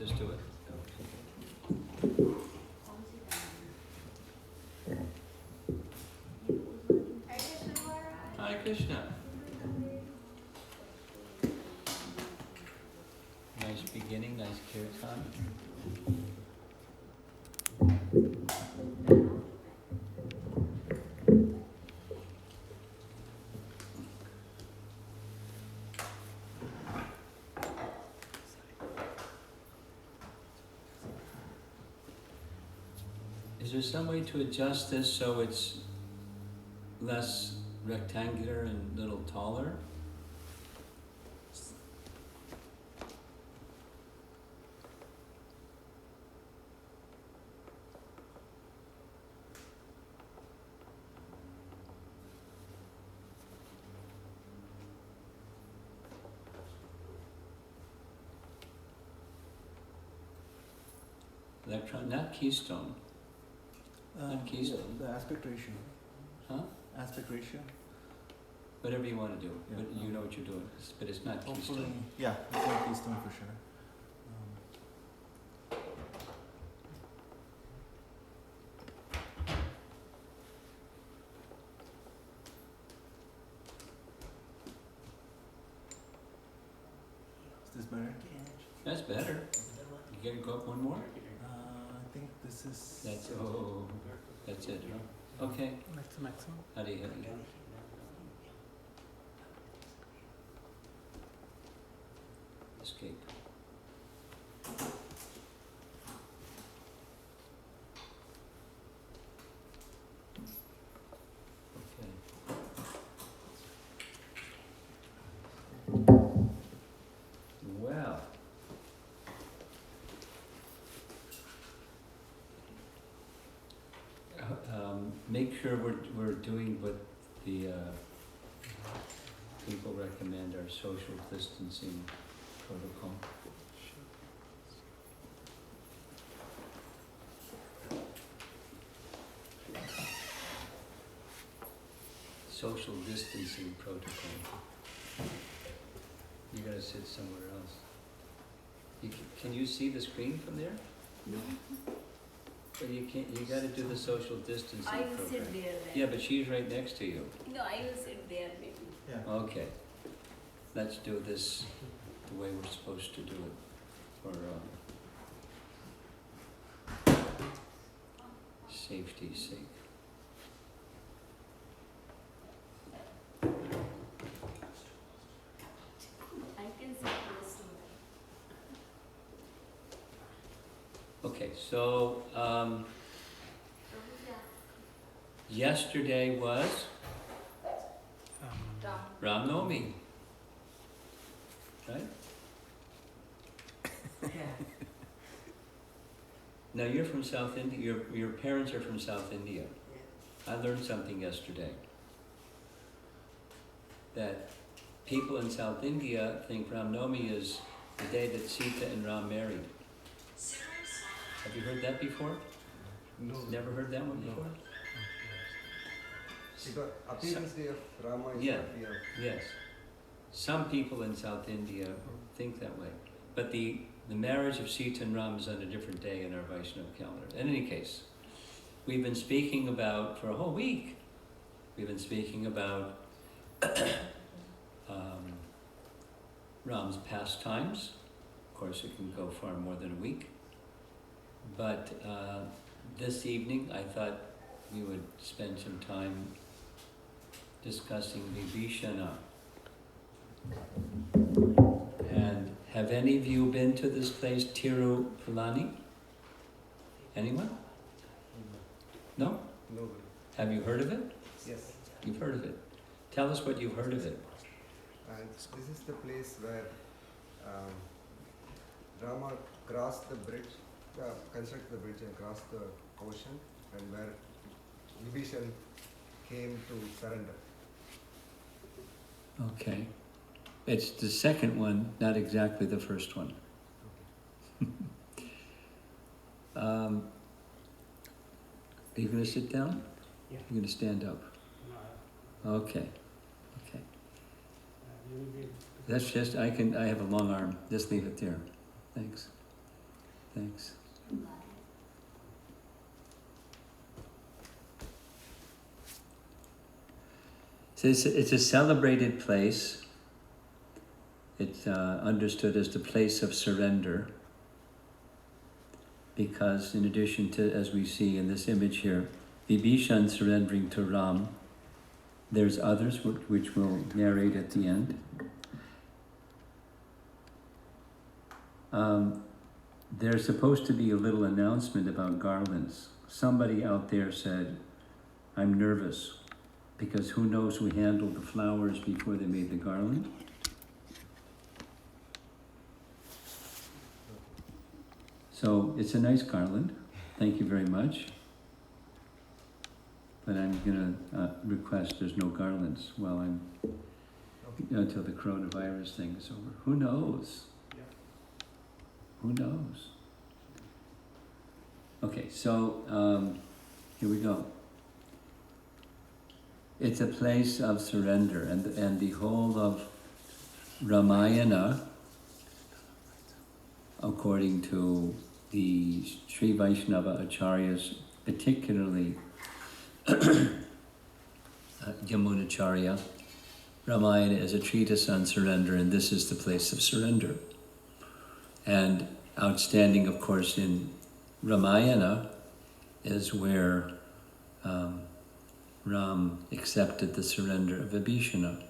Just do it. Hare Krishna. Nice beginning, nice kirtan. Is there some way to adjust this so it's less rectangular and a little taller? Electron, not keystone. Not keystone. The aspect ratio. Huh? Aspect ratio. Whatever you want to do, Yeah. but you know what you're doing, but it's not Hopefully, keystone. yeah, it's not keystone for sure. Is this better? That's better. You can go up one more? I think this is. That's it, huh? Okay. That's the maximum. How do you hit it? Escape. Okay. Well. Make sure we're doing what the people recommend, our social distancing protocol. Social distancing protocol. You gotta sit somewhere else. Can you see the screen from there? No. But you can't. You gotta do the social distancing I will program. sit there then. Yeah, but she's right next to you. No, I will sit there maybe. Yeah. Okay. Let's do this the way we're supposed to do it for safety's sake. I can sit close to Okay, so yesterday was Ram Navami, right? Now you're from South India. Your parents are from South India. I learned something yesterday. That people in South India think Ram Navami is the day that Sita and Ram married. Have you heard that before? No. Never heard that one No. before? Because appearance day of Rama is Yeah. what we have. Yes. Some people in South India think that way. But the marriage of Sita and Ram is on a different day in our Vaishnava calendar. In any case, we've been speaking about, for a whole week, we've been speaking about Ram's pastimes. Of course, it can go far more than a week. But this evening, I thought we would spend some time discussing Vibhishana. And have any of you been to this place, Tirupalani? Anyone? No? Nobody. Have you heard of it? Yes. You've heard of it. Tell us what you've heard of it. And this is the place where Rama crossed the bridge, constructed the bridge and crossed the ocean, and where Vibhishana came to surrender. Okay. It's the second one, not exactly the first one. Are you going to sit down? Yeah. You're going to stand up? Okay. Okay. That's just, I have a long arm. Just leave it there. Thanks. Thanks. So it's a celebrated place. It's understood as the place of surrender, because in addition to, as we see in this image here, Vibhishana surrendering to Ram, there's others which we'll narrate at the end. there's supposed to be a little announcement about garlands. Somebody out there said, I'm nervous because who knows who handled the flowers before they made the garland. So it's a nice garland. Thank you very much. But I'm going to request there's no garlands while I'm, until the coronavirus thing is over. Who knows? Yeah. Who knows? Okay, so here we go. It's a place of surrender, and the whole of Ramayana, according to the Sri Vaishnava Acharyas, particularly Yamunacharya, Ramayana is a treatise on surrender, and this is the place of surrender. And outstanding, of course, in Ramayana is where Ram accepted the surrender of Vibhishana.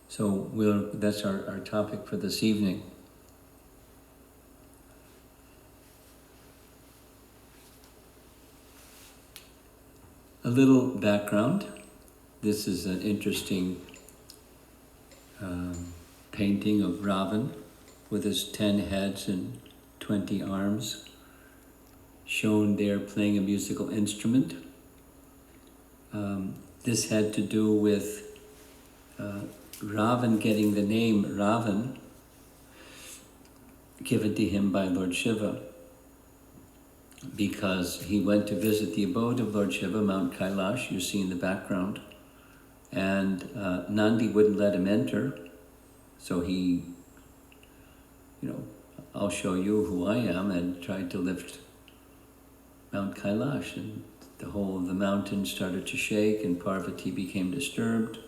So that's our topic for this evening. A little background. This is an interesting painting of Ravana with his 10 heads and 20 arms, shown there playing a musical instrument. This had to do with Ravana getting the name Ravana given to him by Lord Shiva, because he went to visit the abode of Lord Shiva, Mount Kailash, you see in the background, and Nandi wouldn't let him enter, so he, I'll show you who I am, and tried to lift Mount Kailash, and the whole of the mountain started to shake, and Parvati became disturbed.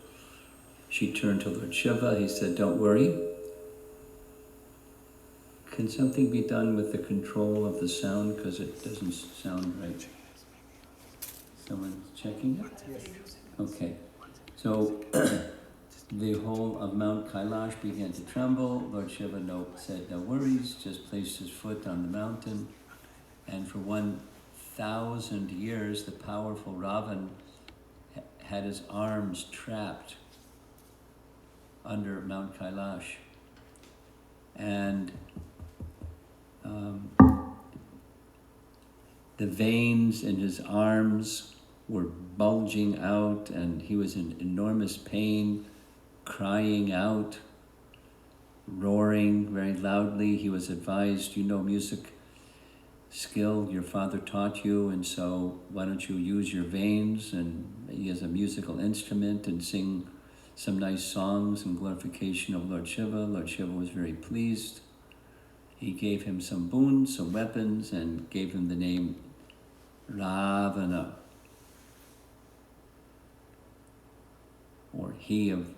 She turned to Lord Shiva. He said, don't worry. Can something be done with the control of the sound, because it doesn't sound right? Someone's checking it? Yes. Okay. So the whole of Mount Kailash began to tremble. Lord Shiva said, no worries, just placed his foot on the mountain. And for 1,000 years, the powerful Ravana had his arms trapped under Mount Kailash. And the veins in his arms were bulging out, and he was in enormous pain, crying out, roaring very loudly. He was advised, music skill, your father taught you, and so why don't you use your veins and he has a musical instrument and sing some nice songs in glorification of Lord Shiva. Lord Shiva was very pleased. He gave him some boons, some weapons, and gave him the name Ravana, or he of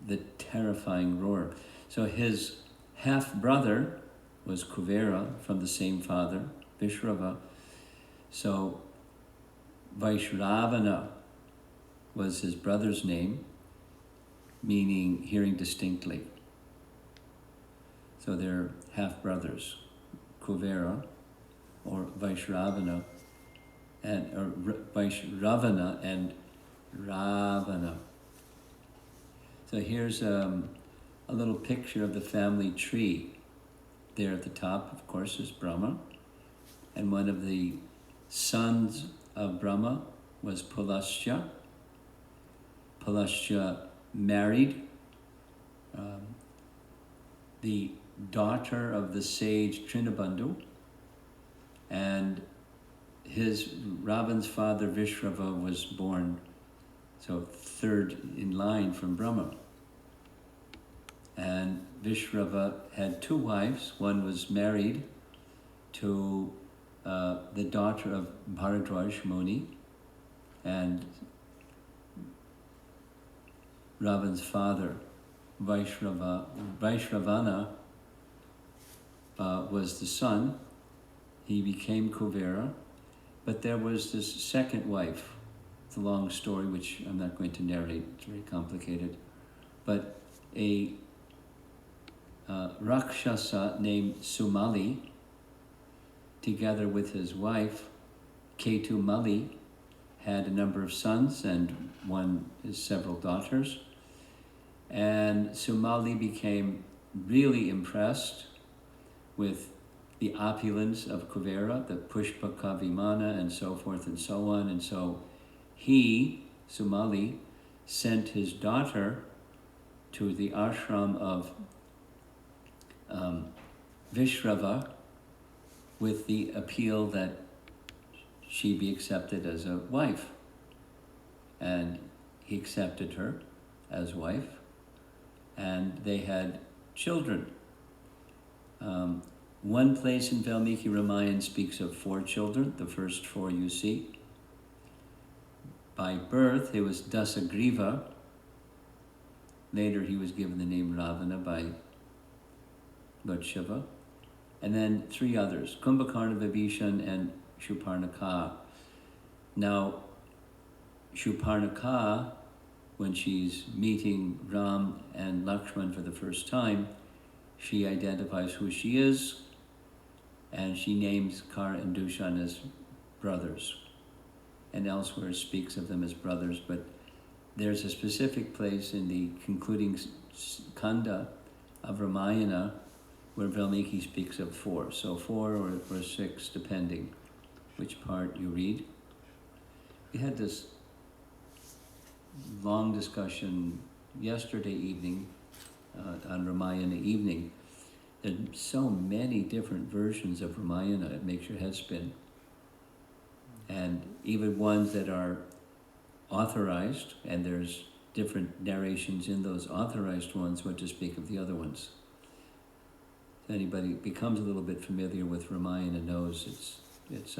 the terrifying roar. So his half-brother was Kuvera, from the same father, Vishrava. So Vaishravana was his brother's name, meaning hearing distinctly. So they're half-brothers, Kuvera, or Vaishravana, Vaishravana and Ravana. So here's a little picture of the family tree. There at the top, of course, is Brahma, and one of the sons of Brahma was Pulasya. Pulasya married the daughter of the sage Trinabandhu, and Ravana's father Vishrava was born, so third in line from Brahma. And Vishrava had 2 wives. One was married to the daughter of Bharadwaj Muni, and Ravana's father, Vaishravana, was the son. He became Kuvera, but there was this second wife. It's a long story, which I'm not going to narrate. It's very complicated. But a Rakshasa named Sumali, together with his wife, Ketumali, had a number of sons and several daughters. And Sumali became really impressed with the opulence of Kuvera, the Pushpaka Vimana, and so forth and so on. And so he, Sumali, sent his daughter to the ashram of Vishrava with the appeal that she be accepted as a wife. And he accepted her as wife, and they had children. One place in Valmiki Ramayana speaks of 4 children, the first 4 you see. By birth, it was Dasagriva. Later, he was given the name Ravana by Lord Shiva. And then 3 others, Kumbhakarna, Vibhishan, and Shurparnaka. Now, Shurparnaka, when she's meeting Ram and Lakshman for the first time, she identifies who she is, and she names Kara and Dushan as brothers. And elsewhere speaks of them as brothers, but there's a specific place in the concluding kanda of Ramayana where Valmiki speaks of 4. So 4 or 6, depending which part you read. We had this long discussion yesterday evening on Ramayana evening. There are so many different versions of Ramayana, it makes your head spin. And even ones that are authorized, and there's different narrations in those authorized ones, what to speak of the other ones. If anybody becomes a little bit familiar with Ramayana knows it's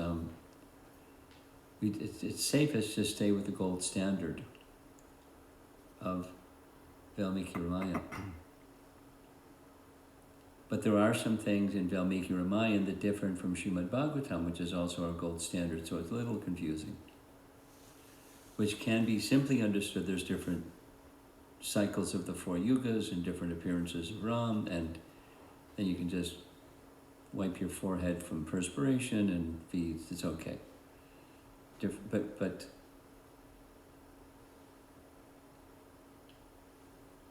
safest to stay with the gold standard of Valmiki Ramayana. But there are some things in Valmiki Ramayana that differ from Srimad Bhagavatam, which is also our gold standard, so it's a little confusing. Which can be simply understood. There's different cycles of the 4 yugas and different appearances of Ram, and then you can just wipe your forehead from perspiration and it's okay. But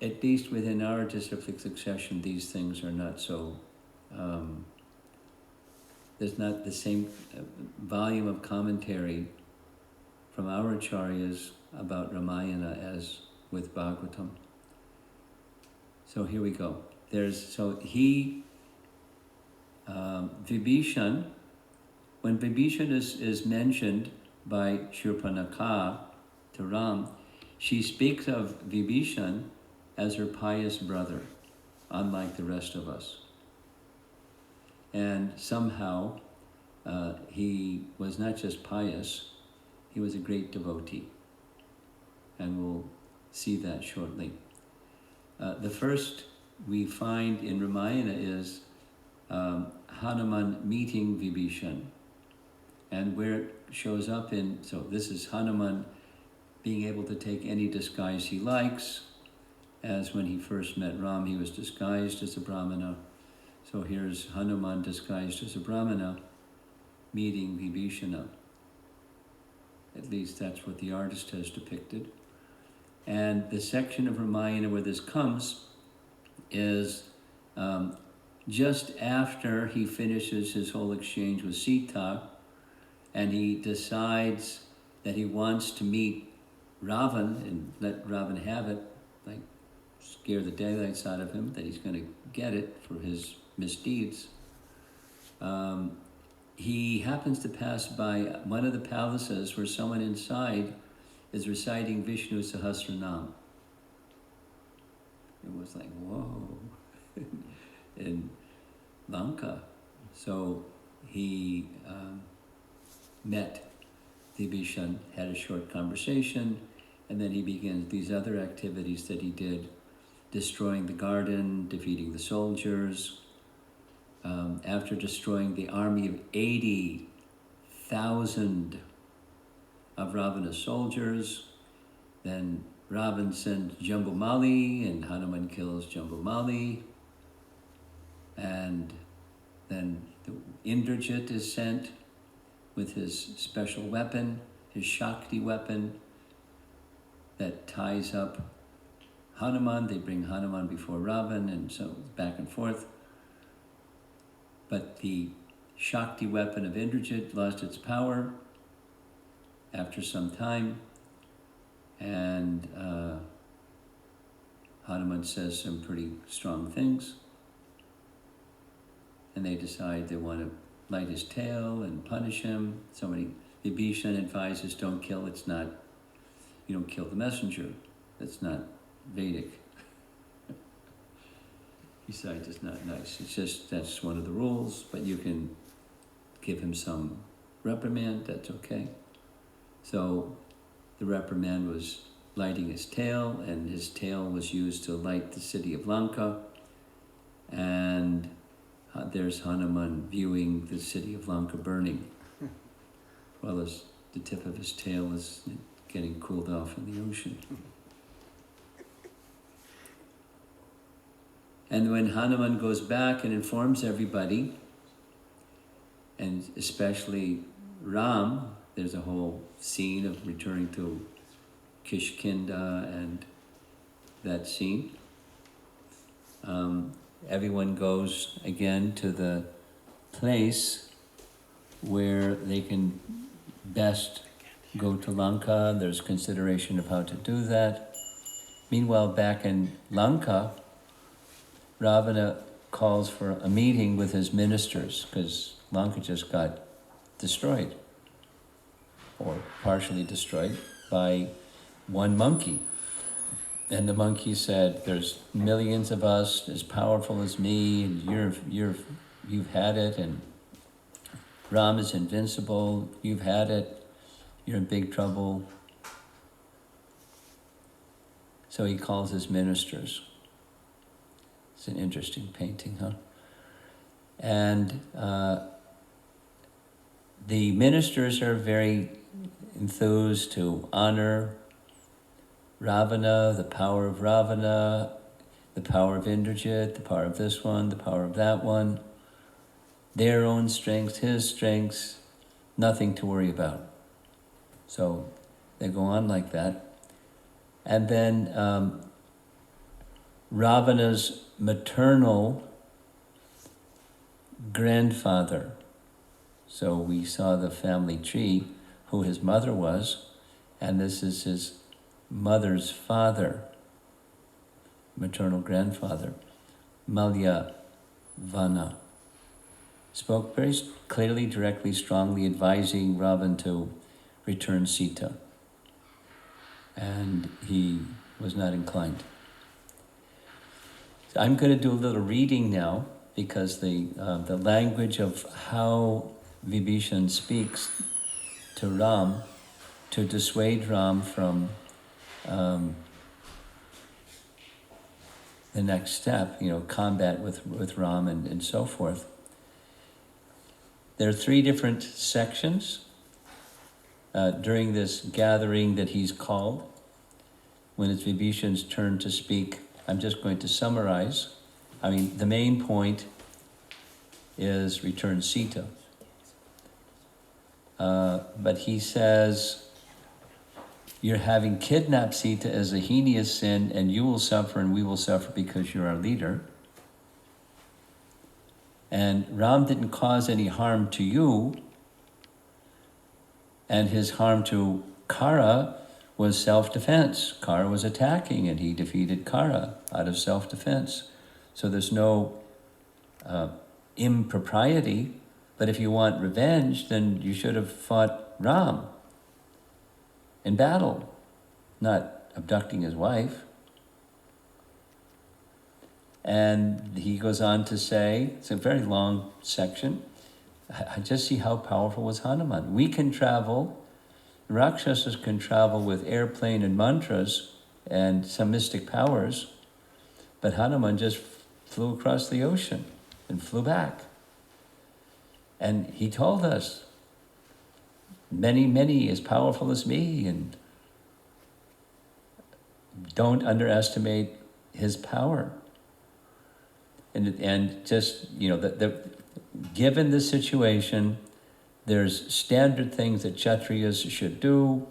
at least within our disciplic succession, these things are not so, there's not the same volume of commentary from our acharyas about Ramayana as with Bhagavatam. So here we go. Vibhishan, when Vibhishan is mentioned by Shurpanakha to Ram, she speaks of Vibhishan as her pious brother, unlike the rest of us. And somehow he was not just pious, he was a great devotee. And we'll see that shortly. The first we find in Ramayana is Hanuman meeting Vibhishan. And where it shows up so this is Hanuman being able to take any disguise he likes, as when he first met Ram, he was disguised as a Brahmana. So here's Hanuman disguised as a Brahmana meeting Vibhishana. At least that's what the artist has depicted. And the section of Ramayana where this comes is just after he finishes his whole exchange with Sita, and he decides that he wants to meet Ravana and let Ravana have it, like scare the daylights out of him, that he's going to get it for his misdeeds. He happens to pass by one of the palaces where someone inside is reciting Vishnu Sahasranam. It was like, whoa, in Lanka. So he met Vibhishan, had a short conversation, and then he begins these other activities that he did, destroying the garden, defeating the soldiers. After destroying the army of 80,000 of Ravana's soldiers, then Ravana sends Jambumali, and Hanuman kills Jambumali. And then Indrajit is sent with his special weapon, his Shakti weapon, that ties up Hanuman. They bring Hanuman before Ravana, and so back and forth. But the Shakti weapon of Indrajit lost its power after some time, and Hanuman says some pretty strong things, and they decide they want to light his tail and punish him. Vibhishana advises, don't kill, you don't kill the messenger. That's not Vedic. Besides, it's not nice. It's just, that's one of the rules, but you can give him some reprimand, that's okay. So the reprimand was lighting his tail, and his tail was used to light the city of Lanka. And there's Hanuman viewing the city of Lanka burning, while the tip of his tail is getting cooled off in the ocean. And when Hanuman goes back and informs everybody, and especially Ram, there's a whole scene of returning to Kishkinda and that scene. Everyone goes again to the place where they can best go to Lanka. There's consideration of how to do that. Meanwhile, back in Lanka, Ravana calls for a meeting with his ministers, because Lanka just got destroyed, or partially destroyed, by one monkey. And the monkey said, there's millions of us as powerful as me, and you've had it, and Ram is invincible, you've had it, you're in big trouble. So he calls his ministers. It's an interesting painting, huh? And the ministers are very enthused to honor Ravana, the power of Ravana, the power of Indrajit, the power of this one, the power of that one, their own strengths, his strengths, nothing to worry about. So they go on like that. And then Ravana's maternal grandfather, so we saw the family tree, who his mother was, and this is his mother's father, maternal grandfather, Malyavana, spoke very clearly, directly, strongly, advising Ravana to return Sita. And he was not inclined. So I'm going to do a little reading now, because the language of how Vibhishana speaks to Ram, to dissuade Ram from the next step, combat with Ram and so forth. There are 3 different sections during this gathering that he's called. When it's Vibhishana's turn to speak, I'm just going to summarize. The main point is return Sita. But he says, you're having kidnapped Sita as a heinous sin, and you will suffer and we will suffer because you're our leader. And Ram didn't cause any harm to you, and his harm to Kara was self-defense. Kara was attacking, and he defeated Kara out of self-defense. So there's no impropriety, but if you want revenge, then you should have fought Ram in battle, not abducting his wife. And he goes on to say, it's a very long section, I just see how powerful was Hanuman. We can travel, Rakshasas can travel with airplane and mantras and some mystic powers, but Hanuman just flew across the ocean and flew back. And he told us, many as powerful as me, and don't underestimate his power. And just, given the situation, there's standard things that Kshatriyas should do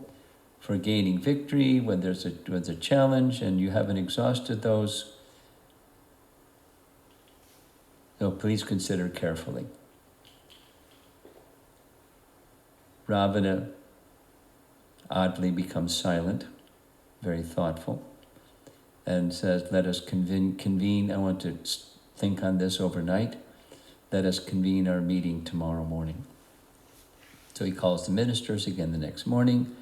for gaining victory when there's a challenge and you haven't exhausted those. So please consider carefully. Ravana oddly becomes silent, very thoughtful, and says, let us convene. I want to think on this overnight. Let us convene our meeting tomorrow morning. So he calls the ministers again the next morning,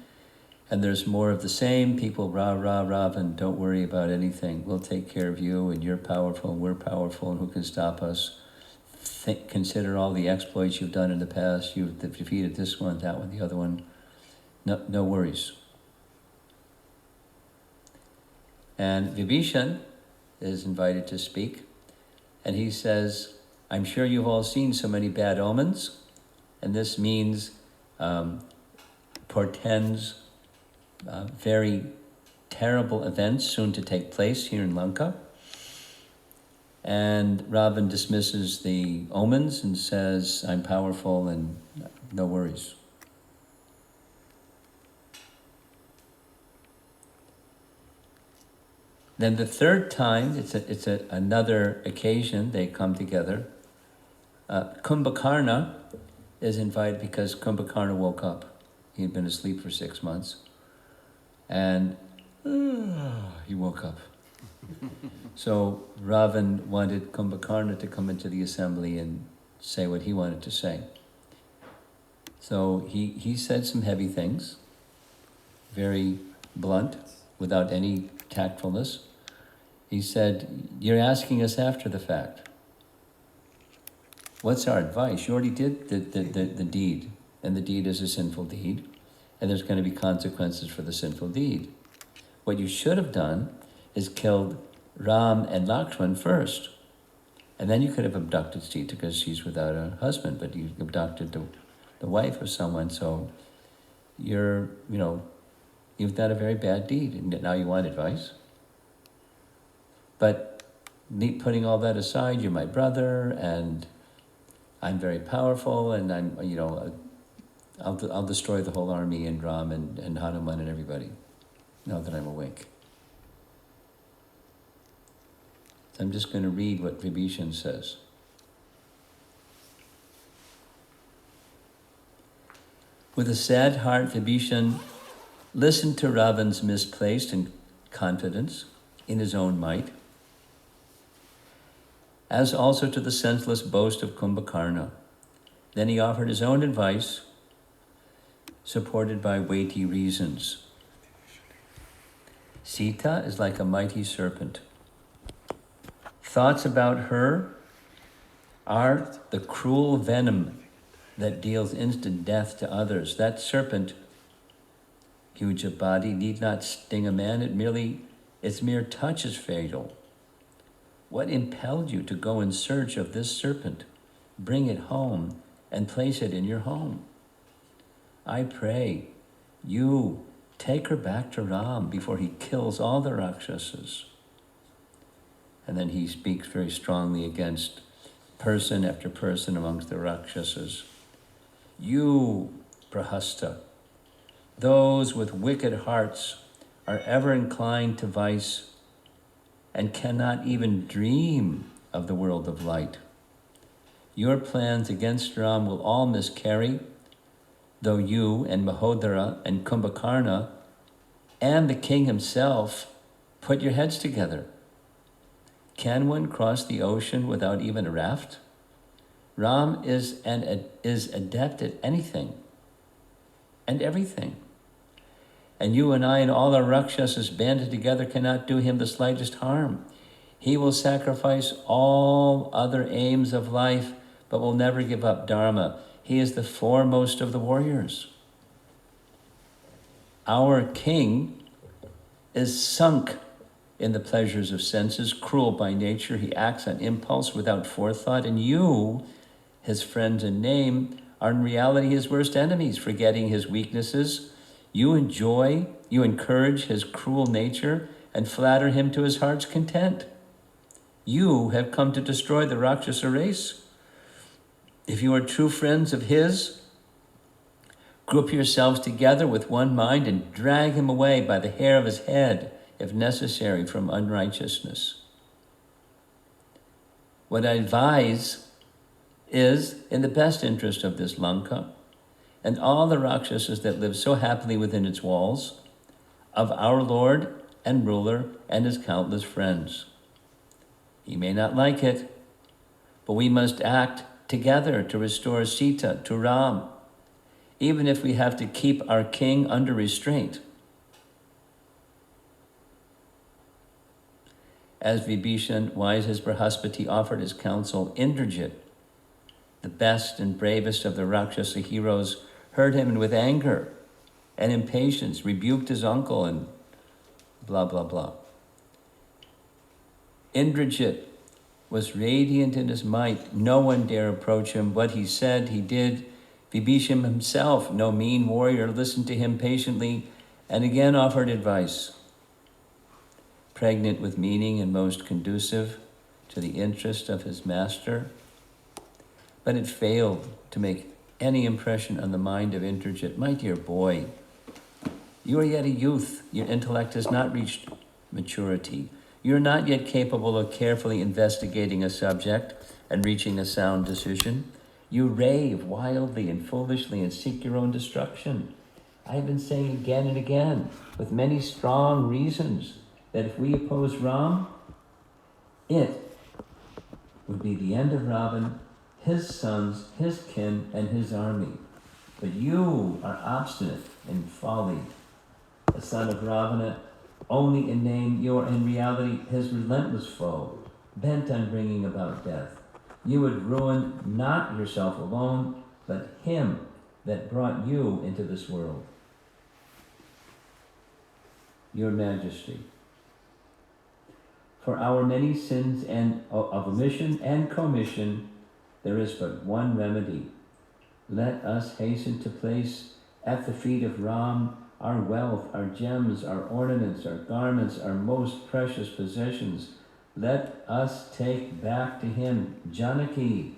and there's more of the same. People, Ravan, don't worry about anything. We'll take care of you, and you're powerful, and we're powerful, and who can stop us? Consider all the exploits you've done in the past. You've defeated this one, that one, the other one. No worries. And Vibhishan is invited to speak, and he says, I'm sure you've all seen so many bad omens, and this means, portends very terrible events soon to take place here in Lanka. And Ravana dismisses the omens and says, I'm powerful and no worries. Then the third time, it's another occasion, they come together. Kumbhakarna is invited because Kumbhakarna woke up. He had been asleep for 6 months. And he woke up. So Ravan wanted Kumbhakarna to come into the assembly and say what he wanted to say. So he said some heavy things, very blunt, without any tactfulness. He said, you're asking us after the fact. What's our advice? You already did the deed, and the deed is a sinful deed, and there's going to be consequences for the sinful deed. What you should have done is killed Ram and Lakshman first, and then you could have abducted Sita because she's without a husband, but you abducted the wife of someone, so you've done a very bad deed, and now you want advice. But putting all that aside, you're my brother, and I'm very powerful, and I'll destroy the whole army and Ram and Hanuman and everybody, now that I'm awake. So I'm just going to read what Vibhishan says. With a sad heart, Vibhishan listened to Ravana's misplaced confidence in his own might, as also to the senseless boast of Kumbhakarna. Then he offered his own advice, supported by weighty reasons. Sita is like a mighty serpent. Thoughts about her are the cruel venom that deals instant death to others. That serpent, huge of body, need not sting a man. Its mere touch is fatal. What impelled you to go in search of this serpent? Bring it home and place it in your home. I pray you take her back to Ram before he kills all the Rakshasas. And then he speaks very strongly against person after person amongst the Rakshasas. You, Prahasta, those with wicked hearts are ever inclined to vice and cannot even dream of the world of light. Your plans against Ram will all miscarry, though you and Mahodara and Kumbhakarna and the king himself put your heads together. Can one cross the ocean without even a raft? Ram is adept at anything and everything. And you and I and all our Rakshasas banded together cannot do him the slightest harm. He will sacrifice all other aims of life, but will never give up Dharma. He is the foremost of the warriors. Our king is sunk in the pleasures of senses, cruel by nature. He acts on impulse without forethought. And you, his friends in name, are in reality his worst enemies, forgetting his weaknesses. You encourage his cruel nature and flatter him to his heart's content. You have come to destroy the Rakshasa race. If you are true friends of his, group yourselves together with one mind and drag him away by the hair of his head, if necessary, from unrighteousness. What I advise is in the best interest of this Lanka and all the Rakshasas that live so happily within its walls, of our Lord and ruler and his countless friends. He may not like it, but we must act together to restore Sita to Ram, even if we have to keep our king under restraint. As Vibhishan, wise as Brihaspati, offered his counsel, Indrajit, the best and bravest of the Rakshasa heroes, heard him and with anger and impatience rebuked his uncle and blah, blah, blah. Indrajit was radiant in his might. No one dare approach him. What he said, he did. Vibhishan himself, no mean warrior, listened to him patiently and again offered advice, pregnant with meaning and most conducive to the interest of his master. But it failed to make any impression on the mind of Indrajit. My dear boy, you are yet a youth. Your intellect has not reached maturity. You are not yet capable of carefully investigating a subject and reaching a sound decision. You rave wildly and foolishly and seek your own destruction. I have been saying again and again, with many strong reasons, that if we oppose Ram, it would be the end of Ravana, his sons, his kin, and his army. But you are obstinate in folly. The son of Ravana, only in name, you are in reality his relentless foe, bent on bringing about death. You would ruin not yourself alone, but him that brought you into this world. Your Majesty, for our many sins and of omission and commission, there is but one remedy. Let us hasten to place at the feet of Ram our wealth, our gems, our ornaments, our garments, our most precious possessions. Let us take back to him Janaki,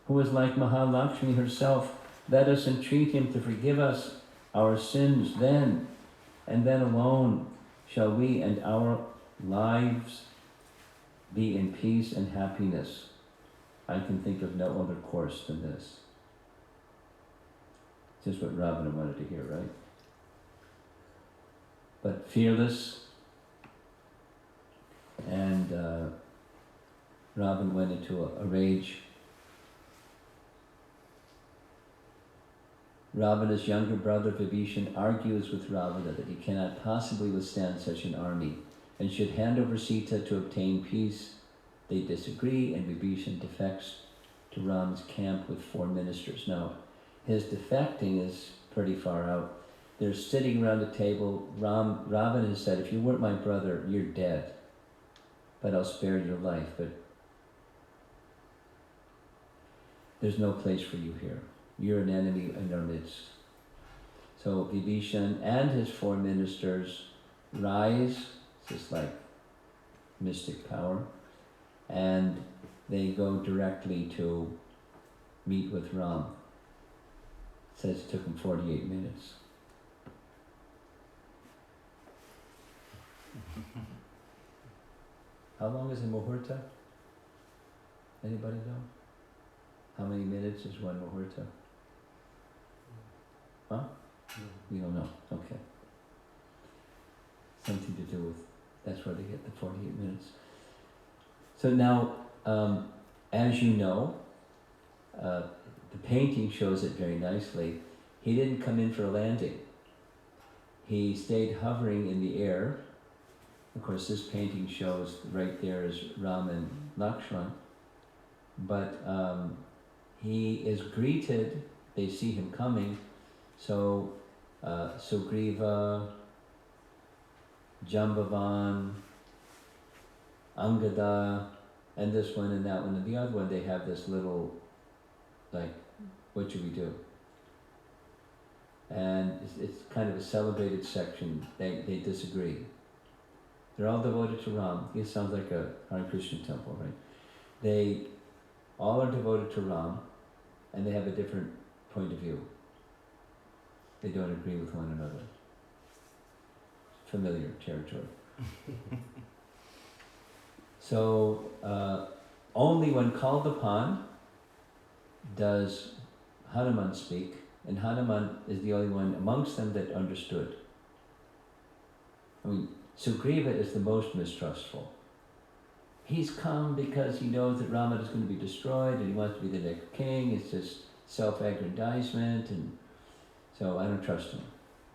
who is like Mahalakshmi herself. Let us entreat him to forgive us our sins then, and then alone shall we and our lives be in peace and happiness. I can think of no other course than this. Just what Ravana wanted to hear, right? But fearless, and Ravana went into a rage. Ravana's younger brother Vibhishan argues with Ravana that he cannot possibly withstand such an army and should hand over Sita to obtain peace. They disagree, and Vibhishan defects to Ram's camp with 4 ministers. Now, his defecting is pretty far out. They're sitting around the table. Ravana has said, if you weren't my brother, you're dead. But I'll spare your life. But there's no place for you here. You're an enemy in our midst. So Vibhishan and his 4 ministers rise, just like mystic power, and they go directly to meet with Ram. It says it took them 48 minutes. How long is a muhurta? Anybody know? How many minutes is one muhurta? Huh? You don't know. Okay. Something to do with, that's where they get the 48 minutes. So now, as you know, the painting shows it very nicely. He didn't come in for a landing. He stayed hovering in the air. Of course, this painting shows right there is Ram and Lakshman. But he is greeted, they see him coming, so Sugriva, Jambavan, Angada, and this one and that one and the other one, they have this little, like, what should we do? And it's kind of a celebrated section. They disagree. They're all devoted to Ram. It sounds like a Hare Krishna temple, right? They all are devoted to Ram, and they have a different point of view. They don't agree with one another. Familiar territory. So, only when called upon does Hanuman speak, and Hanuman is the only one amongst them that understood. I mean, Sugriva is the most mistrustful. He's come because he knows that Rama is going to be destroyed and he wants to be the next king. It's just self-aggrandizement, and so I don't trust him.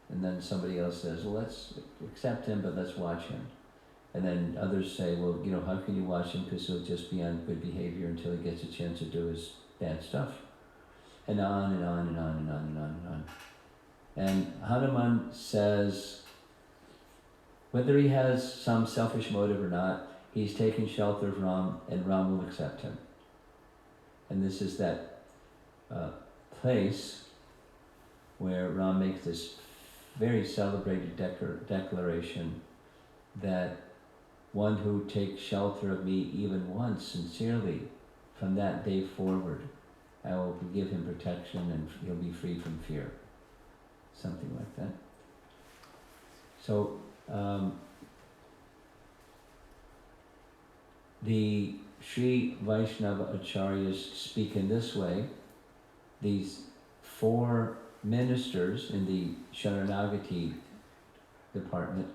And then somebody else says, well, let's accept him, but let's watch him. And then others say, well, how can you watch him, because he'll just be on good behavior until he gets a chance to do his bad stuff. And on and on and on and on and on and on. And Hanuman says, whether he has some selfish motive or not, he's taking shelter of Ram, and Ram will accept him. And this is that place where Ram makes this very celebrated declaration that one who takes shelter of me even once sincerely, from that day forward, I will give him protection and he'll be free from fear. Something like that. So, the Sri Vaishnava Acharyas speak in this way. These 4 ministers in the Sharanagati department,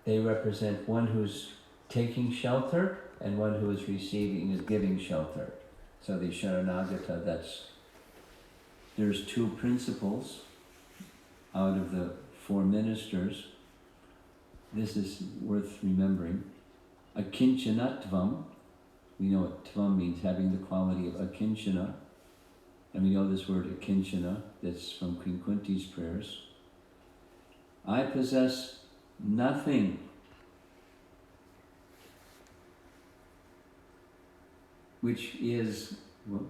they represent one who's taking shelter and one who is giving shelter. So the Sharanagata, there's 2 principles out of the 4 ministers. This is worth remembering. Akinchanatvam, we know what tvam means, having the quality of akinchana. And we know this word akinchana, that's from Queen Kunti's prayers. I possess nothing which is, well,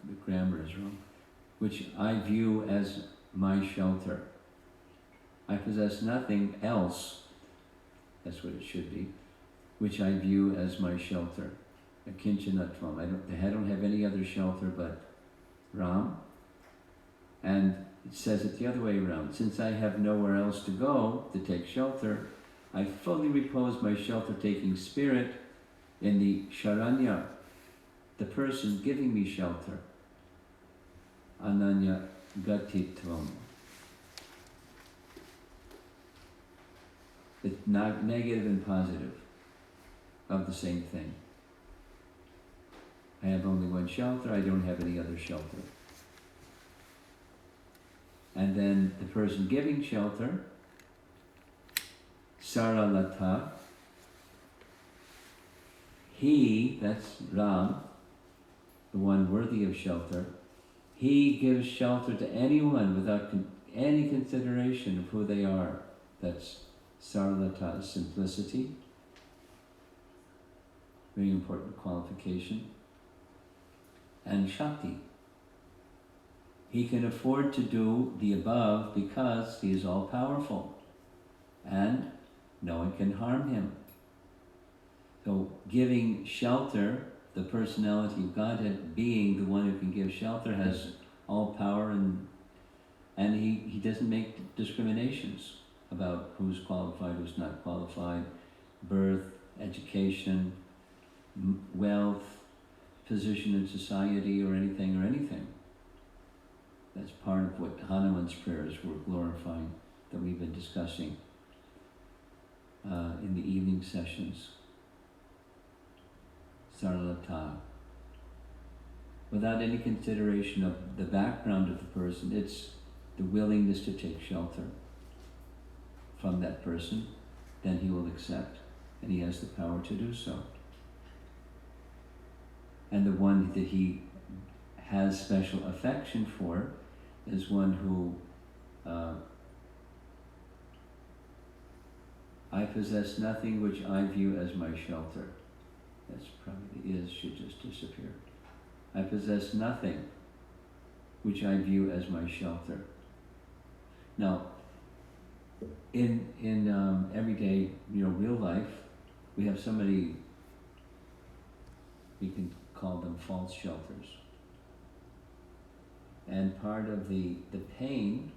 the grammar is wrong, which I view as my shelter. I possess nothing else, that's what it should be, which I view as my shelter. Akinchanatvam. I don't have any other shelter but Ram. And it says it the other way around. Since I have nowhere else to go to take shelter, I fully repose my shelter-taking spirit in the Sharanya, the person giving me shelter. Ananya Gatitvam. It's not negative and positive of the same thing. I have only one shelter, I don't have any other shelter. And then the person giving shelter, Saralata, he, that's Ram, the one worthy of shelter, he gives shelter to anyone without any consideration of who they are. That's Saralata, simplicity. Very important qualification. And Shakti. He can afford to do the above because he is all-powerful and no one can harm him. So giving shelter, the personality of Godhead being the one who can give shelter, has all power, and he doesn't make discriminations about who's qualified, who's not qualified, birth, education, wealth, position in society, or anything. That's part of what Hanuman's prayers were glorifying, that we've been discussing in the evening sessions. Saralata. Without any consideration of the background of the person, it's the willingness to take shelter from that person, then he will accept, and he has the power to do so. And the one that he has special affection for is one who I possess nothing which I view as my shelter. That's probably the is should just disappear. I possess nothing which I view as my shelter. Now, in everyday, real life, we have so many, we can call them false shelters. And part of the pain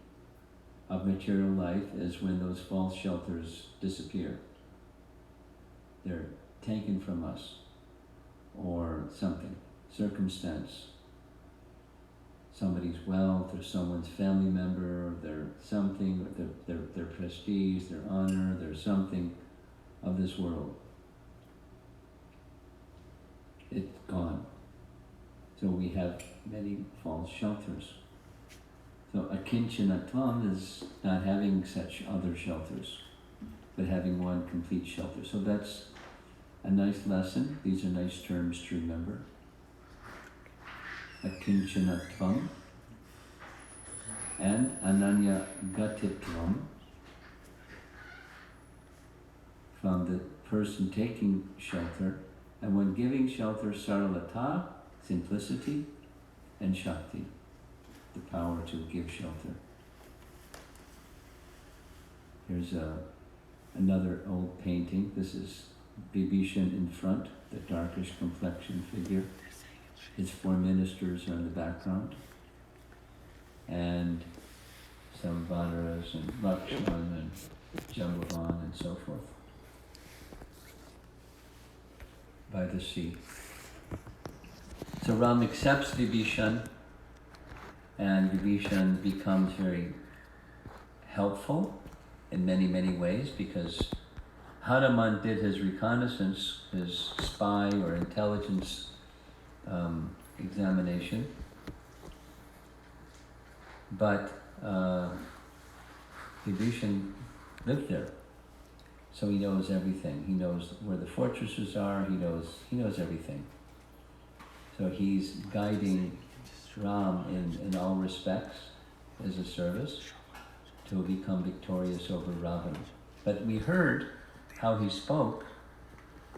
of material life is when those false shelters disappear. They're taken from us, or something, circumstance, somebody's wealth, or someone's family member, or their something, or their prestige, their honor, their something of this world. It's gone. So we have many false shelters. So akinchanatvam is not having such other shelters, but having one complete shelter. So that's a nice lesson. These are nice terms to remember. Akinchanatvam and ananya gatitvam, from the person taking shelter, and when giving shelter, saralata, simplicity, and shakti, the power to give shelter. Here's another old painting. This is Vibhishan in front, the darkish complexion figure. His 4 ministers are in the background, and some Vanaras and Lakshman and Jambavan and so forth by the sea. So Ram accepts Vibhishan, and Vibhishan becomes very helpful in many, many ways, because Hanuman did his reconnaissance, his spy or intelligence examination, but Vibhishan lived there, so he knows everything. He knows where the fortresses are. He knows everything. So he's guiding Ram in all respects as a service to become victorious over Ravana. But we heard how he spoke.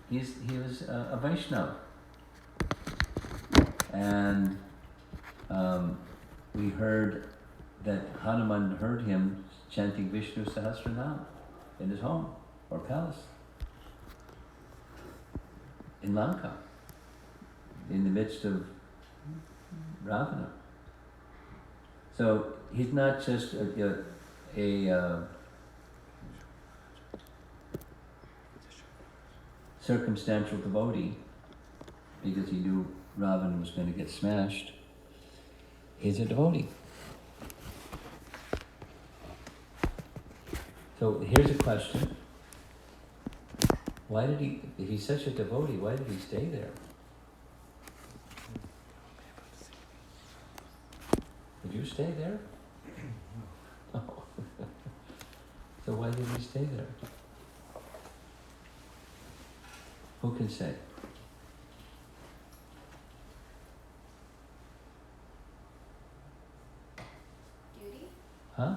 He was a Vaishnava. And we heard that Hanuman heard him chanting Vishnu Sahasranam in his home or palace in Lanka, in the midst of Ravana. So he's not just a circumstantial devotee because he knew Ravana was going to get smashed. He's a devotee. So here's a question. Why did if he's such a devotee, why did he stay there? Did you stay there? No. So why did he stay there? Who can say? Duty? Huh?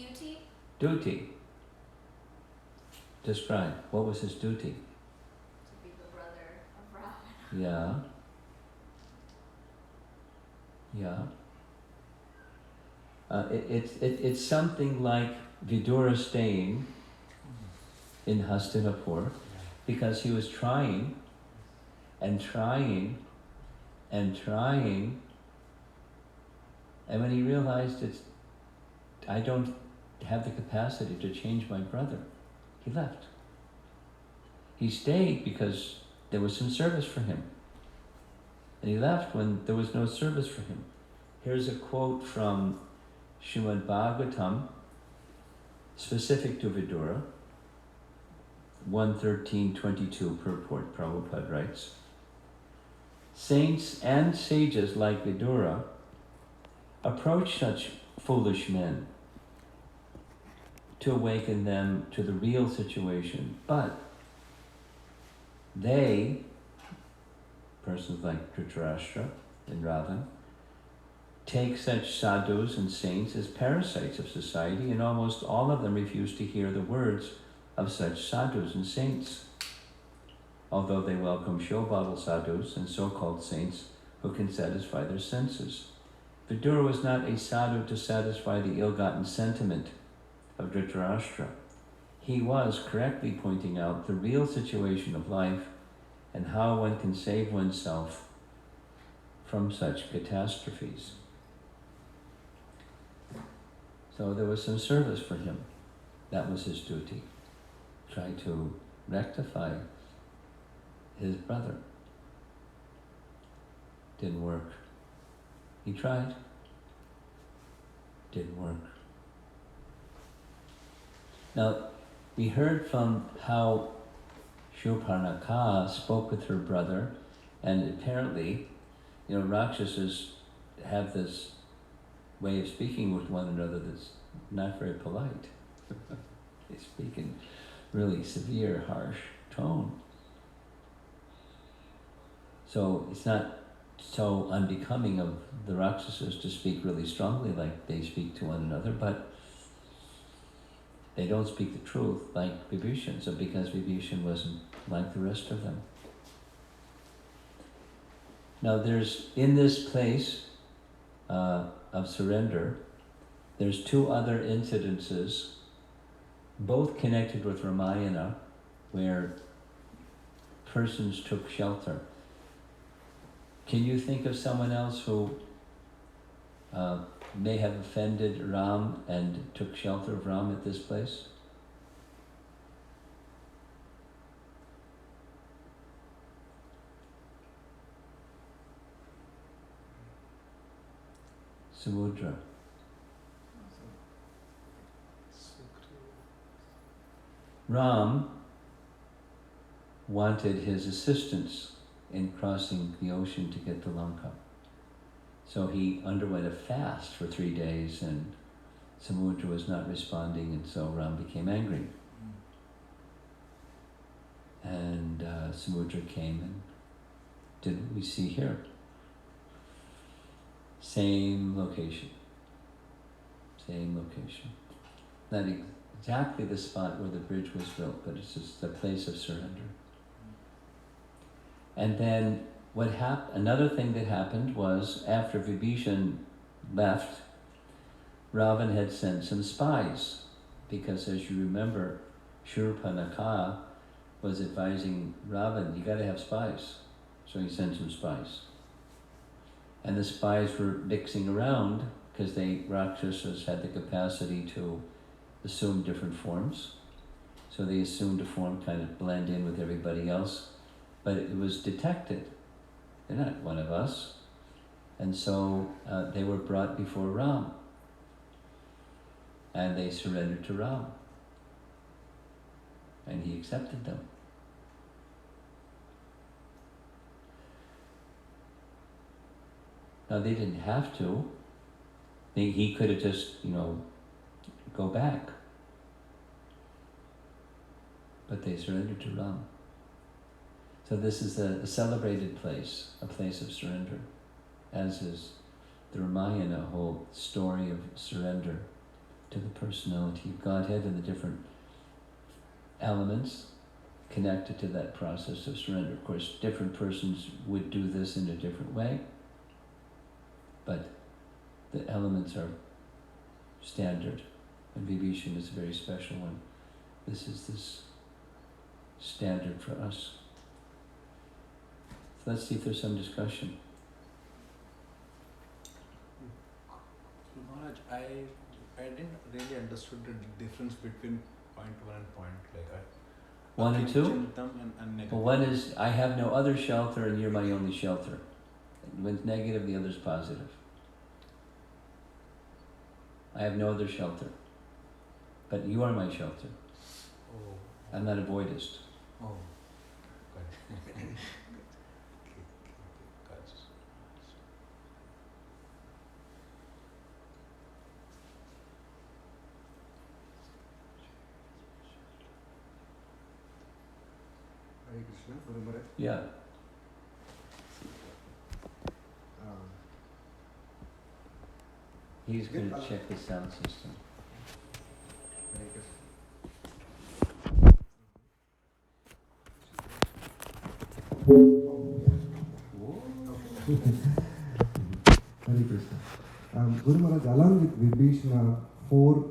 Duty? Duty. Describe. What was his duty? To be the brother of Ravana. Yeah. It's something like Vidura staying in Hastinapur because he was trying and trying and trying, and when he realized I don't have the capacity to change my brother, he left. He stayed because there was some service for him. And he left when there was no service for him. Here's a quote from Srimad Bhagavatam, specific to Vidura, 113.22 purport. Prabhupada writes, "Saints and sages like Vidura approach such foolish men to awaken them to the real situation, but they," persons like Dhritarashtra and Ravana, "take such sadhus and saints as parasites of society, and almost all of them refuse to hear the words of such sadhus and saints, although they welcome show bottle sadhus and so-called saints who can satisfy their senses. Vidura was not a sadhu to satisfy the ill-gotten sentiment of Dhritarashtra. He was correctly pointing out the real situation of life and how one can save oneself from such catastrophes. So there was some service for him. That was his duty. Try to rectify his brother. Didn't work. He tried. Didn't work. Now, we heard from how Shurpanakha spoke with her brother, and apparently, Rakshasas have this way of speaking with one another that's not very polite. They speak in really severe, harsh tone. So it's not so unbecoming of the Rakshasas to speak really strongly like they speak to one another, but they don't speak the truth like Vibhishan. So because Vibhishan wasn't like the rest of them. Now there's, in this place of surrender, there's two other incidences, both connected with Ramayana, where persons took shelter. Can you think of someone else who may have offended Ram and took shelter of Ram at this place? Samudra. Ram wanted his assistance in crossing the ocean to get to Lanka. So he underwent a fast for 3 days, and Samudra was not responding, and so Ram became angry. And Samudra came and did what we see here. Same location. Same location. Not exactly the spot where the bridge was built, but it's just a place of surrender. And then another thing that happened was, after Vibhishan left, Ravana had sent some spies, because as you remember, Shurpanakha was advising Ravana, you gotta have spies. So he sent some spies. And the spies were mixing around, because Rakshasas had the capacity to assume different forms. So they assumed a form, kind of blend in with everybody else. But it was detected. They're not one of us. And so they were brought before Ram. And they surrendered to Ram. And he accepted them. Now they didn't have to. He could have just, go back. But they surrendered to Ram. So this is a celebrated place, a place of surrender, as is the Ramayana, a whole story of surrender to the personality of Godhead and the different elements connected to that process of surrender. Of course, different persons would do this in a different way, but the elements are standard, and Vibhishan is a very special one. This is this standard for us. So let's see if there's some discussion. Maharaj, I didn't really understood the difference between point 1 and point, 1 and 2? And negative. Well, one is, I have no other shelter and you're my only shelter. One's negative, the other's positive. I have no other shelter, but you are my shelter. Oh. I'm not a voidist. Oh. Good. Hare Krishna, Guru Maharaj. Yeah. He's going to check the sound system. Hare Krishna. Hare Krishna. Guru Maharaj, along with Vibhishana, 4